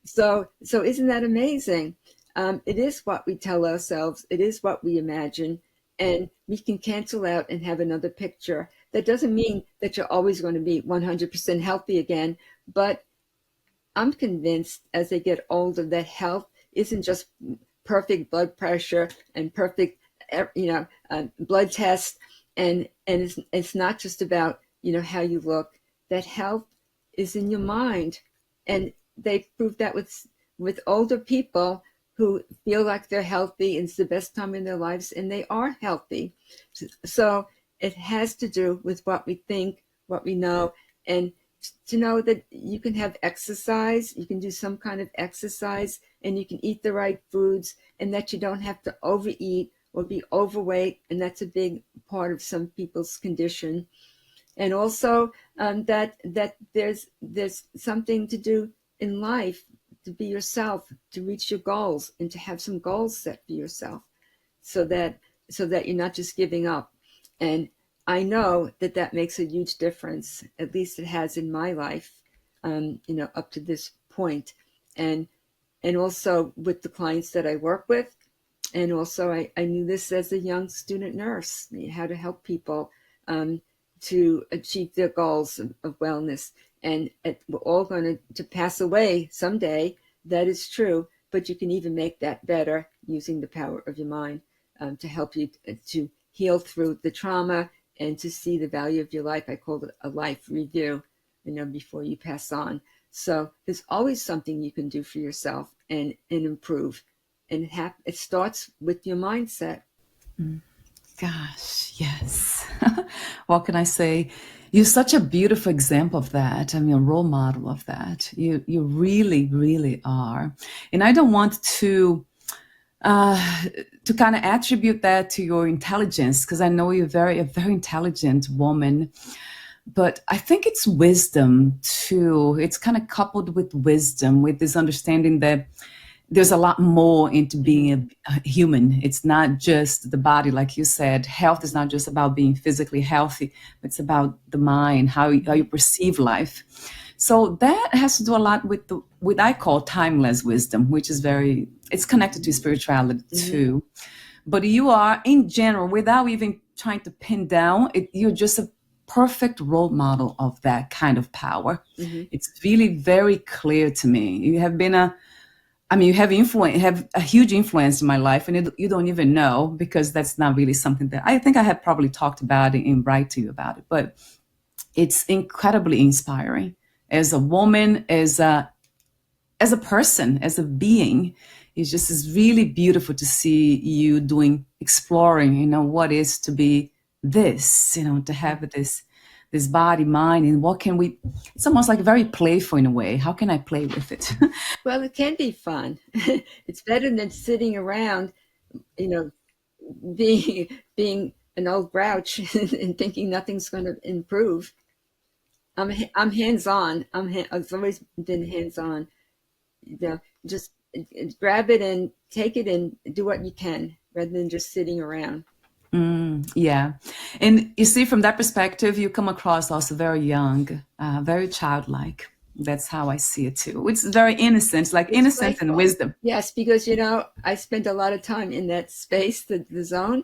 So isn't that amazing? It is what we tell ourselves. It is what we imagine, and we can cancel out and have another picture. That doesn't mean that you're always going to be 100% healthy again, but I'm convinced as they get older that health isn't just perfect blood pressure and perfect, blood tests, and it's not just about how you look. That health is in your mind, and they prove that with older people who feel like they're healthy and it's the best time in their lives, and they are healthy. So it has to do with what we think, what we know, and to know that you can have exercise, you can do some kind of exercise, and you can eat the right foods, and that you don't have to overeat or be overweight, and that's a big part of some people's condition. And also that there's something to do in life, to be yourself, to reach your goals, and to have some goals set for yourself, so that you're not just giving up. And I know that makes a huge difference. At least it has in my life, up to this point. And also with the clients that I work with. And also I knew this as a young student nurse, how to help people to achieve their goals of wellness. And we're all going to pass away someday. That is true. But you can even make that better using the power of your mind to help you to heal through the trauma and to see the value of your life. I call it a life review, before you pass on. So there's always something you can do for yourself and improve. And it starts with your mindset. Gosh, yes. What can I say? You're such a beautiful example of that. I mean, a role model of that. You really, really are. And I don't want to kind of attribute that to your intelligence, because I know you're a very intelligent woman. But I think it's wisdom too. It's kind of coupled with wisdom, with this understanding that there's a lot more into being a human. It's not just the body, like you said. Health is not just about being physically healthy. It's about the mind, how you perceive life. So that has to do a lot with what I call timeless wisdom, which is it's connected to spirituality too. But you are, in general, without even trying to pin down, you're just a perfect role model of that kind of power. It's really very clear to me. You have been you have a huge influence in my life, and you don't even know, because that's not really something that I think I have probably talked about it and write to you about it. But it's incredibly inspiring as a woman, as a person, as a being. It's really beautiful to see you exploring, what is to be this, to have this body, mind, and it's almost like very playful in a way. How can I play with it? Well, it can be fun. It's better than sitting around, being an old grouch and thinking nothing's going to improve. I'm hands-on. I've always been hands-on. Just grab it and take it and do what you can, rather than just sitting around. Yeah. And you see, from that perspective, you come across also very young, very childlike. That's how I see it too. It's very innocent, like innocence and wisdom. Yes, because, I spent a lot of time in that space, the zone,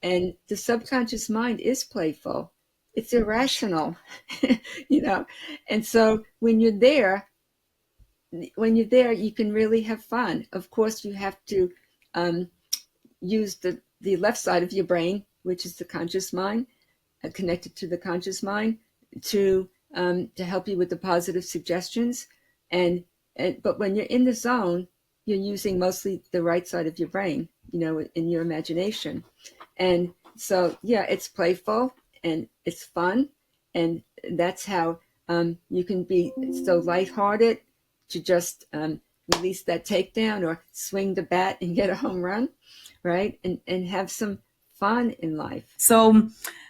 and the subconscious mind is playful. It's irrational, and so when you're there, you can really have fun. Of course, you have to use the left side of your brain, which is the conscious mind, connected to the conscious mind, to help you with the positive suggestions. But when you're in the zone, you're using mostly the right side of your brain, in your imagination. And so, yeah, it's playful and it's fun. And that's how you can be so lighthearted, to just release that takedown or swing the bat and get a home run, right? And have some fun in life. So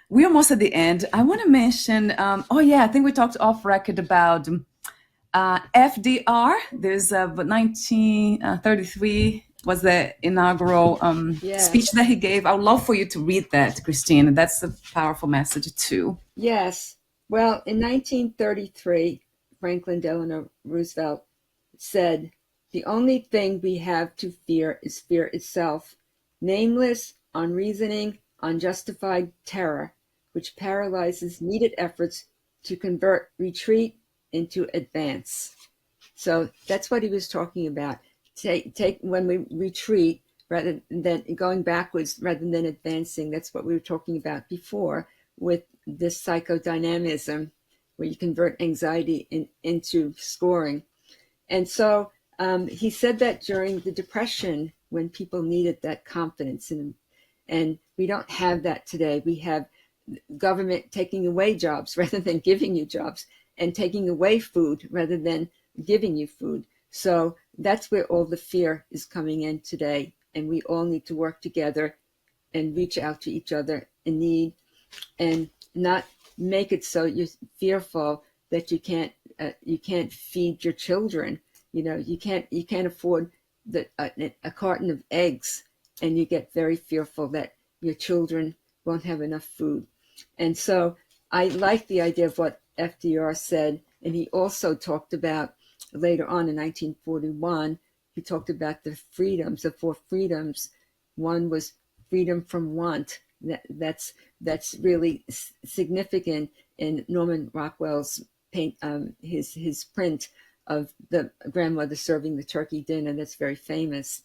we're almost at the end. I want to mention, I think we talked off record about FDR. There's 1933 was the inaugural speech that he gave. I would love for you to read that, Christine. That's a powerful message too. Yes. Well, in 1933, Franklin Delano Roosevelt said, The only thing we have to fear is fear itself, nameless, unreasoning, unjustified terror, which paralyzes needed efforts to convert retreat into advance. So that's what he was talking about. Take when we retreat rather than going backwards rather than advancing. That's what we were talking about before with this psychodynamism, where you convert anxiety into scoring. And so he said that during the Depression, when people needed that confidence, and we don't have that today. We have government taking away jobs rather than giving you jobs, and taking away food rather than giving you food. So that's where all the fear is coming in today. And we all need to work together and reach out to each other in need, and not make it so you're fearful that you can't feed your children. You can't afford a carton of eggs, and you get very fearful that your children won't have enough food. And so I like the idea of what FDR said, and he also talked about later on in 1941. He talked about the freedoms, the four freedoms. One was freedom from want. That's really significant in Norman Rockwell's his print of the grandmother serving the turkey dinner. That's very famous.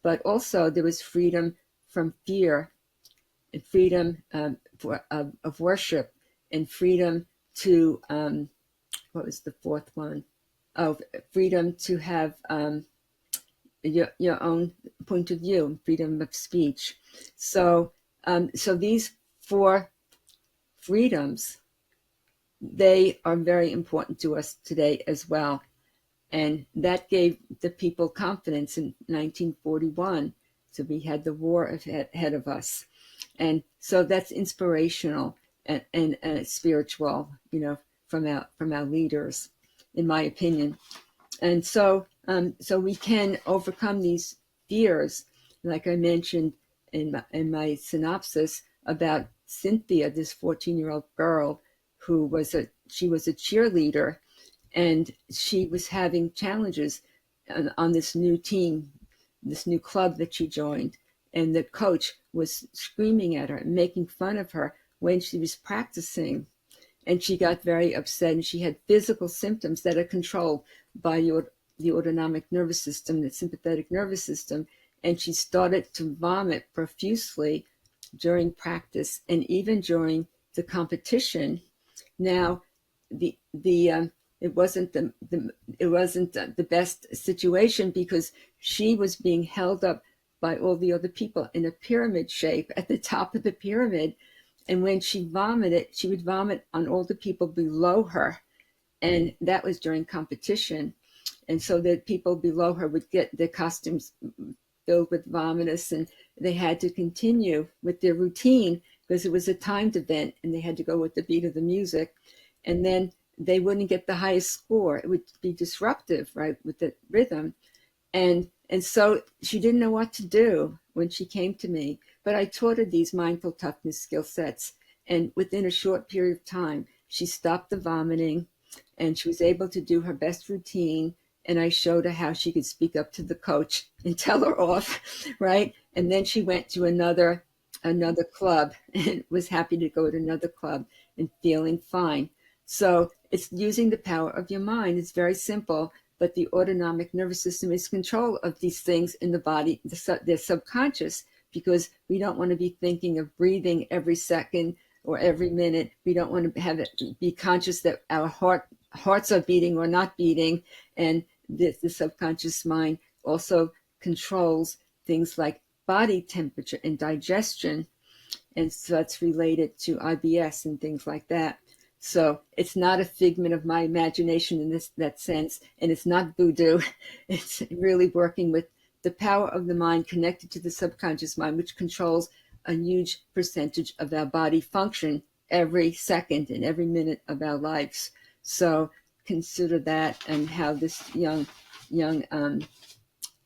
But also there was freedom from fear, and freedom of worship, and freedom to what was the fourth one? Oh, freedom to have your own point of view, freedom of speech. So these four freedoms, they are very important to us today as well. And that gave the people confidence in 1941. So we had the war ahead of us. And so that's inspirational and spiritual, from our leaders, in my opinion. And so we can overcome these fears, like I mentioned in my synopsis about Cynthia, this 14-year-old girl who was a cheerleader, and she was having challenges on this new team, this new club that she joined. And the coach was screaming at her and making fun of her when she was practicing. And she got very upset, and she had physical symptoms that are controlled by the autonomic nervous system, the sympathetic nervous system. And she started to vomit profusely during practice and even during the competition. Now, it wasn't the best situation, because she was being held up by all the other people in a pyramid shape at the top of the pyramid. And when she vomited, she would vomit on all the people below her. And that was during competition. And so the people below her would get their costumes filled with vomitus, and they had to continue with their routine because it was a timed event and they had to go with the beat of the music. And then they wouldn't get the highest score. It would be disruptive, right, with the rhythm. And so she didn't know what to do when she came to me. But I taught her these mindful toughness skill sets. And within a short period of time, she stopped the vomiting and she was able to do her best routine. And I showed her how she could speak up to the coach and tell her off, right? And then she went to another club and was happy to go to another club and feeling fine. So it's using the power of your mind. It's very simple, but the autonomic nervous system is control of these things in the body. They're subconscious, because we don't want to be thinking of breathing every second or every minute. We don't want to have it be conscious that our hearts are beating or not beating. And the subconscious mind also controls things like body temperature and digestion. And so that's related to IBS and things like that. So it's not a figment of my imagination in that sense, and it's not voodoo. It's really working with the power of the mind connected to the subconscious mind, which controls a huge percentage of our body function every second and every minute of our lives. So consider that, and how this young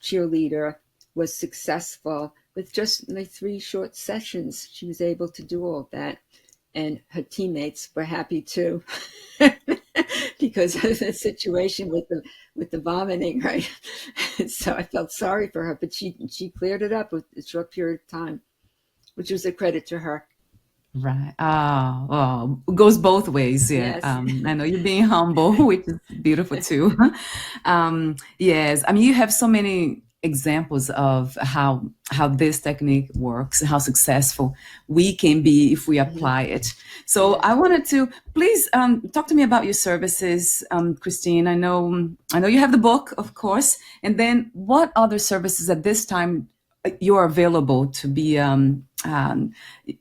cheerleader was successful with just like 3 short sessions. She was able to do all that. And her teammates were happy too, because of the situation with the vomiting, right? So I felt sorry for her, but she cleared it up with a short period of time, which was a credit to her. Right. Ah, well, it goes both ways. Yeah. Yes. I know you're being humble, which is beautiful too. Yes. I mean, you have so many examples of how this technique works and how successful we can be if we apply it. So Yes. I wanted to please talk to me about your services, Christine. I know you have the book, of course, and then what other services at this time you are available to be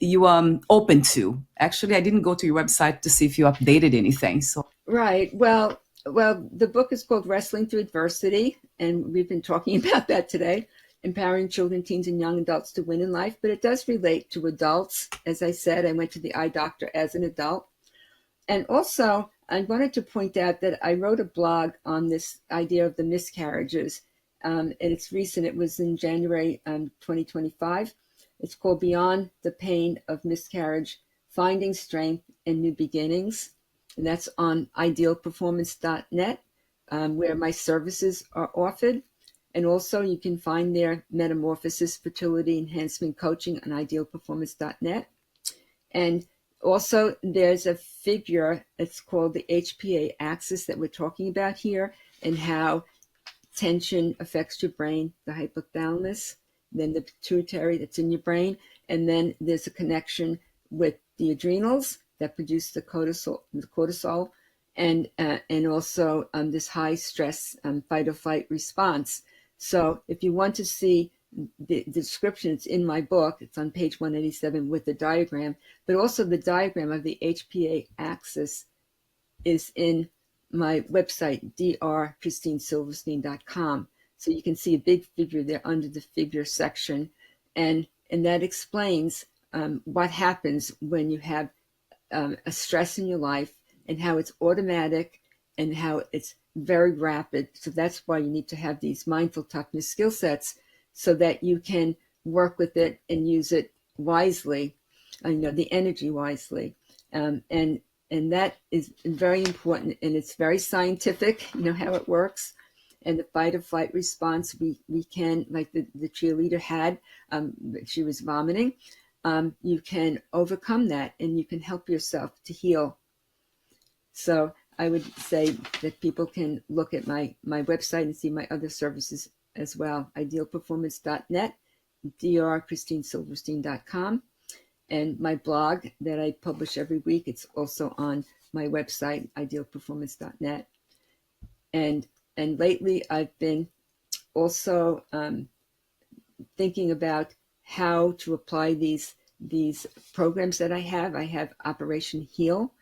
you open to. Actually, I didn't go to your website to see if you updated anything. So Right. Well, the book is called Wrestling Through Adversity, and we've been talking about that today, empowering children, teens, and young adults to win in life. But it does relate to adults. As I said, I went to the eye doctor as an adult. And also, I wanted to point out that I wrote a blog on this idea of the miscarriages. And it's recent. It was in January 2025. It's called Beyond the Pain of Miscarriage, Finding Strength and New Beginnings. And that's on idealperformance.net, where my services are offered. And also you can find their Metamorphosis Fertility Enhancement Coaching on idealperformance.net. And also there's a figure, it's called the HPA axis that we're talking about here, and how tension affects your brain, the hypothalamus, then the pituitary that's in your brain, and then there's a connection with the adrenals that produce the cortisol, and also this high stress fight or flight response. So if you want to see the description, it's in my book. It's on page 187 with the diagram, but also the diagram of the HPA axis is in my website, drchristinesilverstein.com. So you can see a big figure there under the figure section, and that explains what happens when you have a stress in your life, and how it's automatic and how it's very rapid. So that's why you need to have these mindful toughness skill sets, so that you can work with it and use it wisely, the energy wisely. And that is very important, and it's very scientific, how it works. And the fight or flight response, we can, like the cheerleader had, she was vomiting. You can overcome that, and you can help yourself to heal. So I would say that people can look at my website and see my other services as well, idealperformance.net, drchristinesilverstein.com, and my blog that I publish every week, it's also on my website, idealperformance.net. And lately I've been also thinking about how to apply these programs that I have. I have Operation Heal,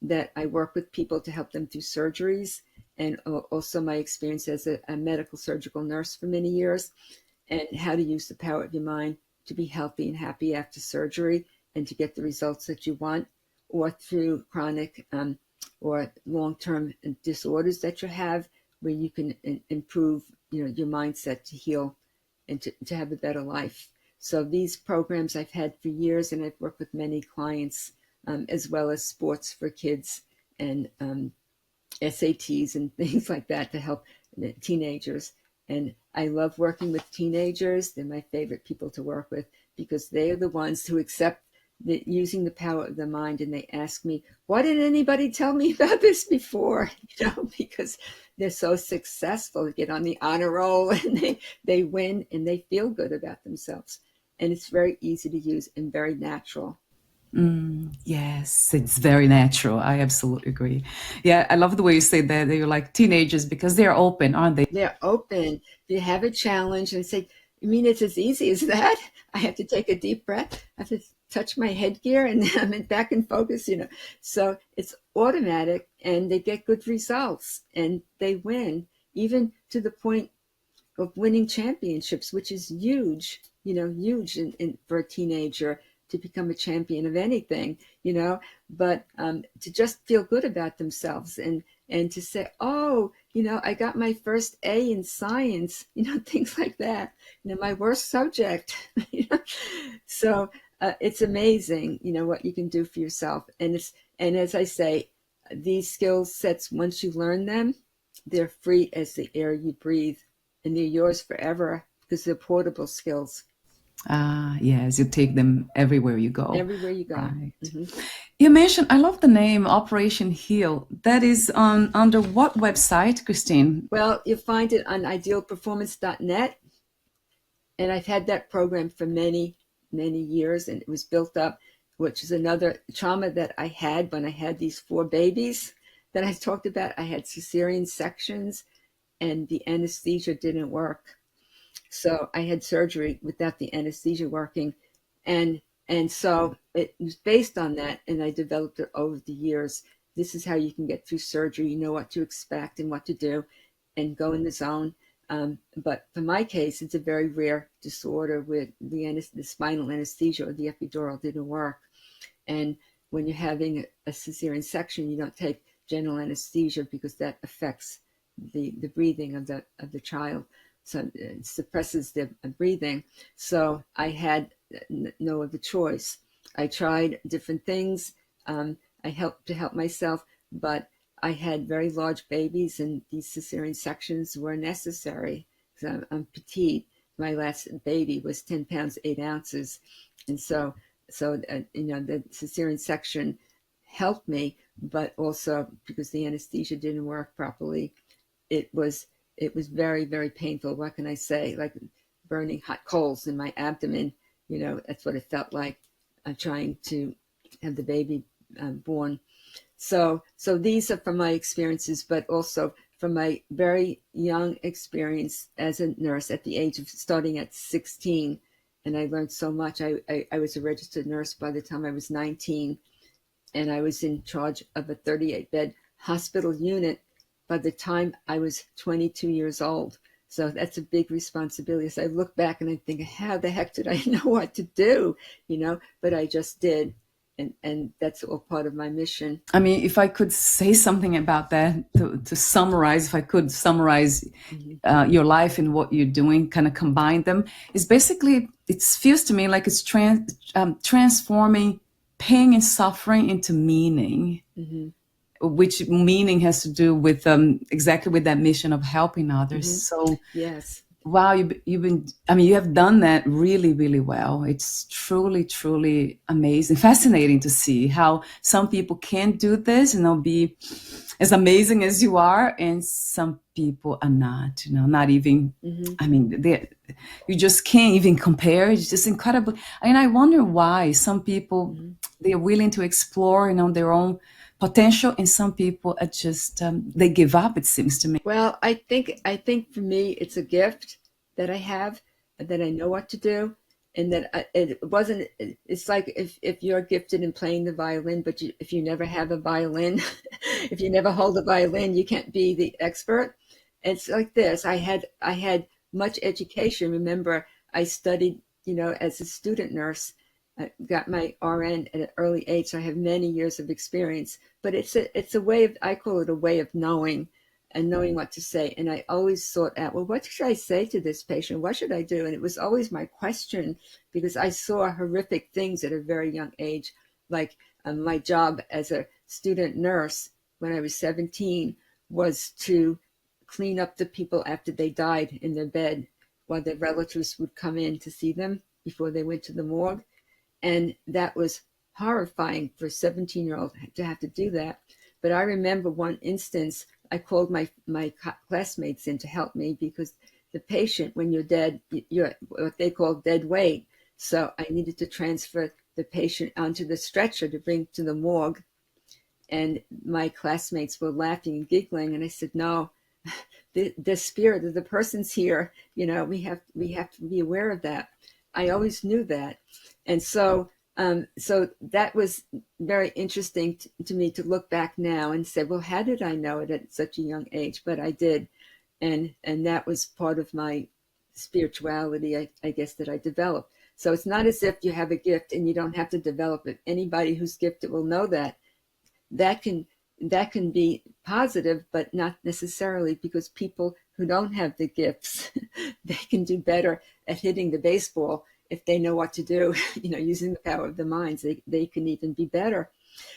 that I work with people to help them through surgeries, and also my experience as a medical surgical nurse for many years, and how to use the power of your mind to be healthy and happy after surgery and to get the results that you want, or through chronic or long-term disorders that you have, where you can improve your mindset to heal and to have a better life. So these programs I've had for years, and I've worked with many clients, as well as sports for kids and SATs and things like that to help teenagers. And I love working with teenagers. They're my favorite people to work with, because they are the ones who accept using the power of the mind, and they ask me, why didn't anybody tell me about this before? Because they're so successful. They get on the honor roll, and they win, and they feel good about themselves. And it's very easy to use and very natural. Yes, it's very natural. I absolutely agree. Yeah, I love the way you say that you're like teenagers, because they're open, aren't they? They're open. They have a challenge and say, you mean it's as easy as that? I have to take a deep breath. I have to touch my headgear, and I'm back in focus, So it's automatic, and they get good results, and they win, even to the point of winning championships, which is huge, huge for a teenager to become a champion of anything, but to just feel good about themselves, and to say, oh, I got my first A in science, things like that, my worst subject. So it's amazing, what you can do for yourself. And as I say, these skill sets, once you learn them, they're free as the air you breathe, and they're yours forever because they're portable skills. Yes, you take them everywhere you go. Everywhere you go. Right. Mm-hmm. You mentioned, I love the name Operation Heal. That is under what website, Christine? Well, you'll find it on idealperformance.net. And I've had that program for many, many years, and it was built up, which is another trauma that I had when I had these 4 babies that I talked about. I had cesarean sections, and the anesthesia didn't work. So I had surgery without the anesthesia working. And so it was based on that, and I developed it over the years. This is how you can get through surgery. You know what to expect and what to do and go in the zone. But for my case, it's a very rare disorder where the spinal anesthesia or the epidural didn't work. And when you're having a cesarean section, you don't take general anesthesia because that affects the breathing of the child. So it suppresses the breathing. So I had no other choice. I tried different things. I helped to help myself, but I had very large babies, and these cesarean sections were necessary. So I'm petite. My last baby was 10 pounds, 8 ounces. And so the cesarean section helped me, but also because the anesthesia didn't work properly, it was very, very painful. What can I say? Like burning hot coals in my abdomen. That's what it felt like. I'm trying to have the baby born. So these are from my experiences, but also from my very young experience as a nurse at the age of starting at 16. And I learned so much. I was a registered nurse by the time I was 19, and I was in charge of a 38-bed hospital unit by the time I was 22 years old. So that's a big responsibility. So I look back and I think, how the heck did I know what to do? But I just did. And that's all part of my mission. I mean, if I could say something about that to summarize, if I could summarize your life and what you're doing, kind of combine them, is basically, it feels to me like it's transforming pain and suffering into meaning, which meaning has to do with exactly with that mission of helping others. So yes. Wow, you have done that really, really well. It's truly, truly amazing, fascinating to see how some people can do this and they'll be as amazing as you are, and some people are not, not even, I mean, you just can't even compare. It's just incredible. And I wonder why some people, they're willing to explore, their own potential, and some people are just they give up, it seems to me. Well, I think for me it's a gift that I have, that I know what to do, and that it's like if you're gifted in playing the violin, but if you never have a violin, if you never hold a violin, you can't be the expert. It's like this. I had much education. Remember, I studied as a student nurse. I got my RN at an early age, so I have many years of experience. But it's a way of, I call it a way of knowing, and knowing what to say. And I always sought out, well, what should I say to this patient? What should I do? And it was always my question, because I saw horrific things at a very young age. Like my job as a student nurse when I was 17 was to clean up the people after they died in their bed, while their relatives would come in to see them before they went to the morgue. And that was horrifying for a 17-year-old to have to do that. But I remember one instance, I called my classmates in to help me, because the patient, when you're dead, you're what they call dead weight. So I needed to transfer the patient onto the stretcher to bring to the morgue. And my classmates were laughing and giggling. And I said, no, the spirit of the person's here. We have to be aware of that. I always knew that. And so that was very interesting to me to look back now and say, well, how did I know it at such a young age? But I did. And that was part of my spirituality, I guess, that I developed. So it's not as if you have a gift and you don't have to develop it. Anybody who's gifted will know that. That can be positive, but not necessarily, because people who don't have the gifts, they can do better at hitting the baseball if they know what to do, using the power of the minds. They can even be better.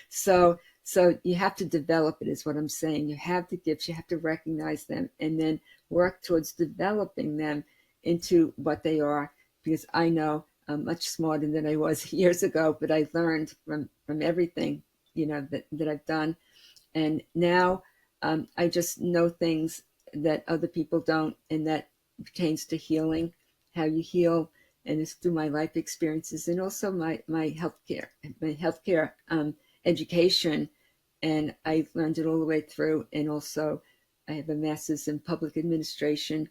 So So you have to develop it, is what I'm saying. You have the gifts, you have to recognize them, and then work towards developing them into what they are. Because I know I'm much smarter than I was years ago, but I learned from everything, that I've done. And now I just know things that other people don't, and that pertains to healing, how you heal, and it's through my life experiences, and also my healthcare education, and I learned it all the way through. And also, I have a master's in public administration,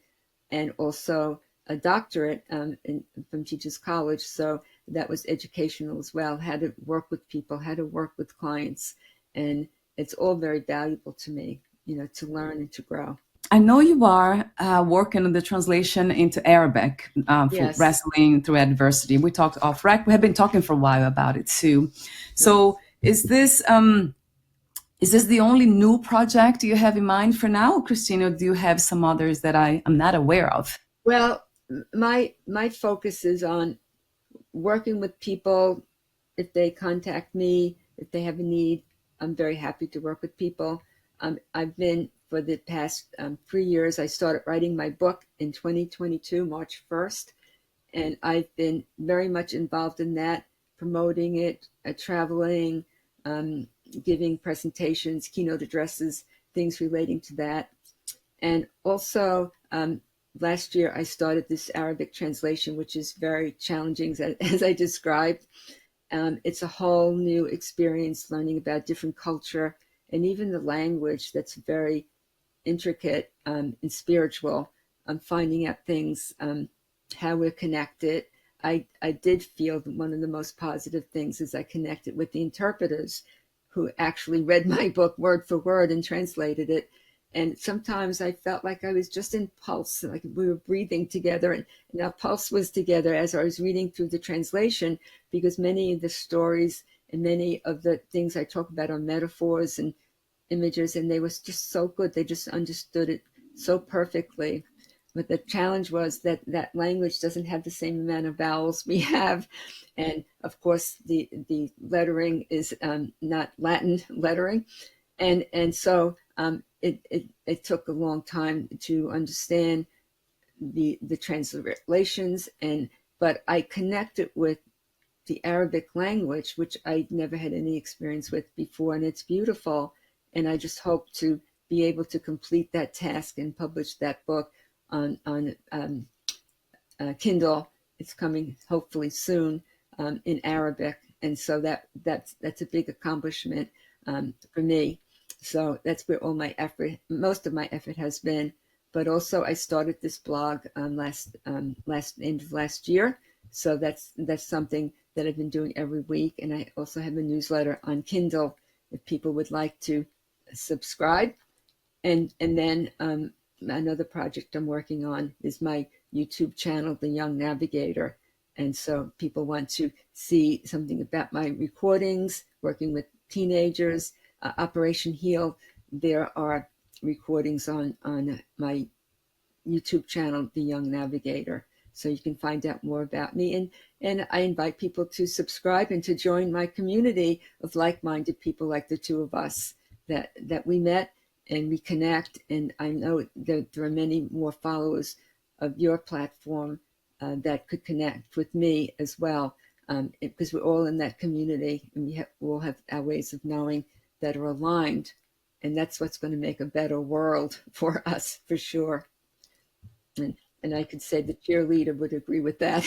and also a doctorate from Teachers College. So that was educational as well. How to work with people, how to work with clients, and it's all very valuable to me, to learn and to grow. I know you are working on the translation into Arabic for Yes. Wrestling Through Adversity. We talked off rec. We have been talking for a while about it too. So is this the only new project you have in mind for now, Christine, or do you have some others that I am not aware of? Well, my focus is on working with people. If they contact me, if they have a need, I'm very happy to work with people. I've been, for the past 3 years, I started writing my book in 2022, March 1st. And I've been very much involved in that, promoting it, traveling, giving presentations, keynote addresses, things relating to that. And also, last year, I started this Arabic translation, which is very challenging, as I described. It's a whole new experience, learning about different culture and even the language that's very intricate and spiritual. I'm finding out things, how we're connected. I did feel that one of the most positive things is I connected with the interpreters who actually read my book word for word and translated it. And sometimes I felt like I was just in pulse, like we were breathing together, and our pulse was together as I was reading through the translation, because many of the stories and many of the things I talk about are metaphors and images, and they were just so good. They just understood it so perfectly. But the challenge was that language doesn't have the same amount of vowels we have. And of course, the lettering is not Latin lettering. And so it took a long time to understand the translations, but I connected with the Arabic language, which I never had any experience with before, and it's beautiful. And I just hope to be able to complete that task and publish that book on Kindle. It's coming hopefully soon in Arabic, and so that's a big accomplishment for me. So that's where all my effort, most of my effort, has been. But also, I started this blog end of last year, so that's something that I've been doing every week. And I also have a newsletter on Kindle if people would like to subscribe. And then another project I'm working on is my YouTube channel, The Young Navigator. And so people want to see something about my recordings, working with teenagers, Operation Heal. There are recordings on my YouTube channel, The Young Navigator. So you can find out more about me. And I invite people to subscribe and to join my community of like-minded people like the two of us that we met and we connect. And I know that there are many more followers of your platform that could connect with me as well, because we're all in that community, and we all have our ways of knowing that are aligned. And that's what's going to make a better world for us, for sure. And I could say the cheerleader would agree with that.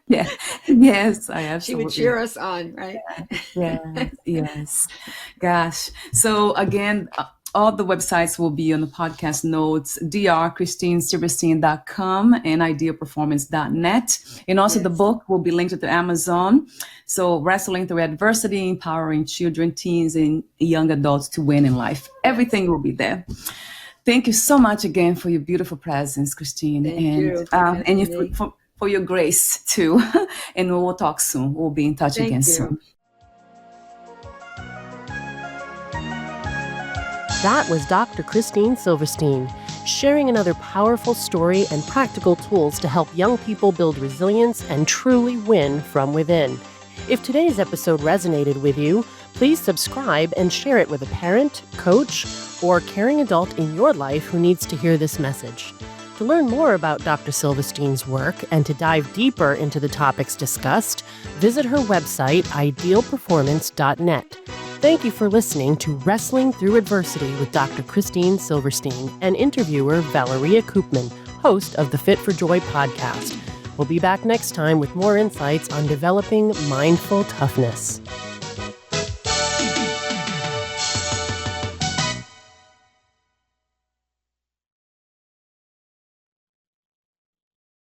Yeah. Yes, I absolutely. She would cheer us on, right? Yes. Gosh. So again, all the websites will be on the podcast notes, drchristinesilverstein.com and ideaperformance.net. And also the book will be linked to Amazon. So Wrestling Through Adversity, Empowering Children, Teens, and Young Adults to Win in Life. Everything will be there. Thank you so much again for your beautiful presence, Christine. Thank you. For your grace too. And we'll talk soon. We'll be in touch again soon. That was Dr. Christine Silverstein, sharing another powerful story and practical tools to help young people build resilience and truly win from within. If today's episode resonated with you, Please subscribe and share it with a parent, coach, or caring adult in your life who needs to hear this message. To learn more about Dr. Silverstein's work and to dive deeper into the topics discussed, visit her website, idealperformance.net. Thank you for listening to Wrestling Through Adversity with Dr. Christine Silverstein and interviewer Valeria Koopman, host of the Fit for Joy podcast. We'll be back next time with more insights on developing mindful toughness.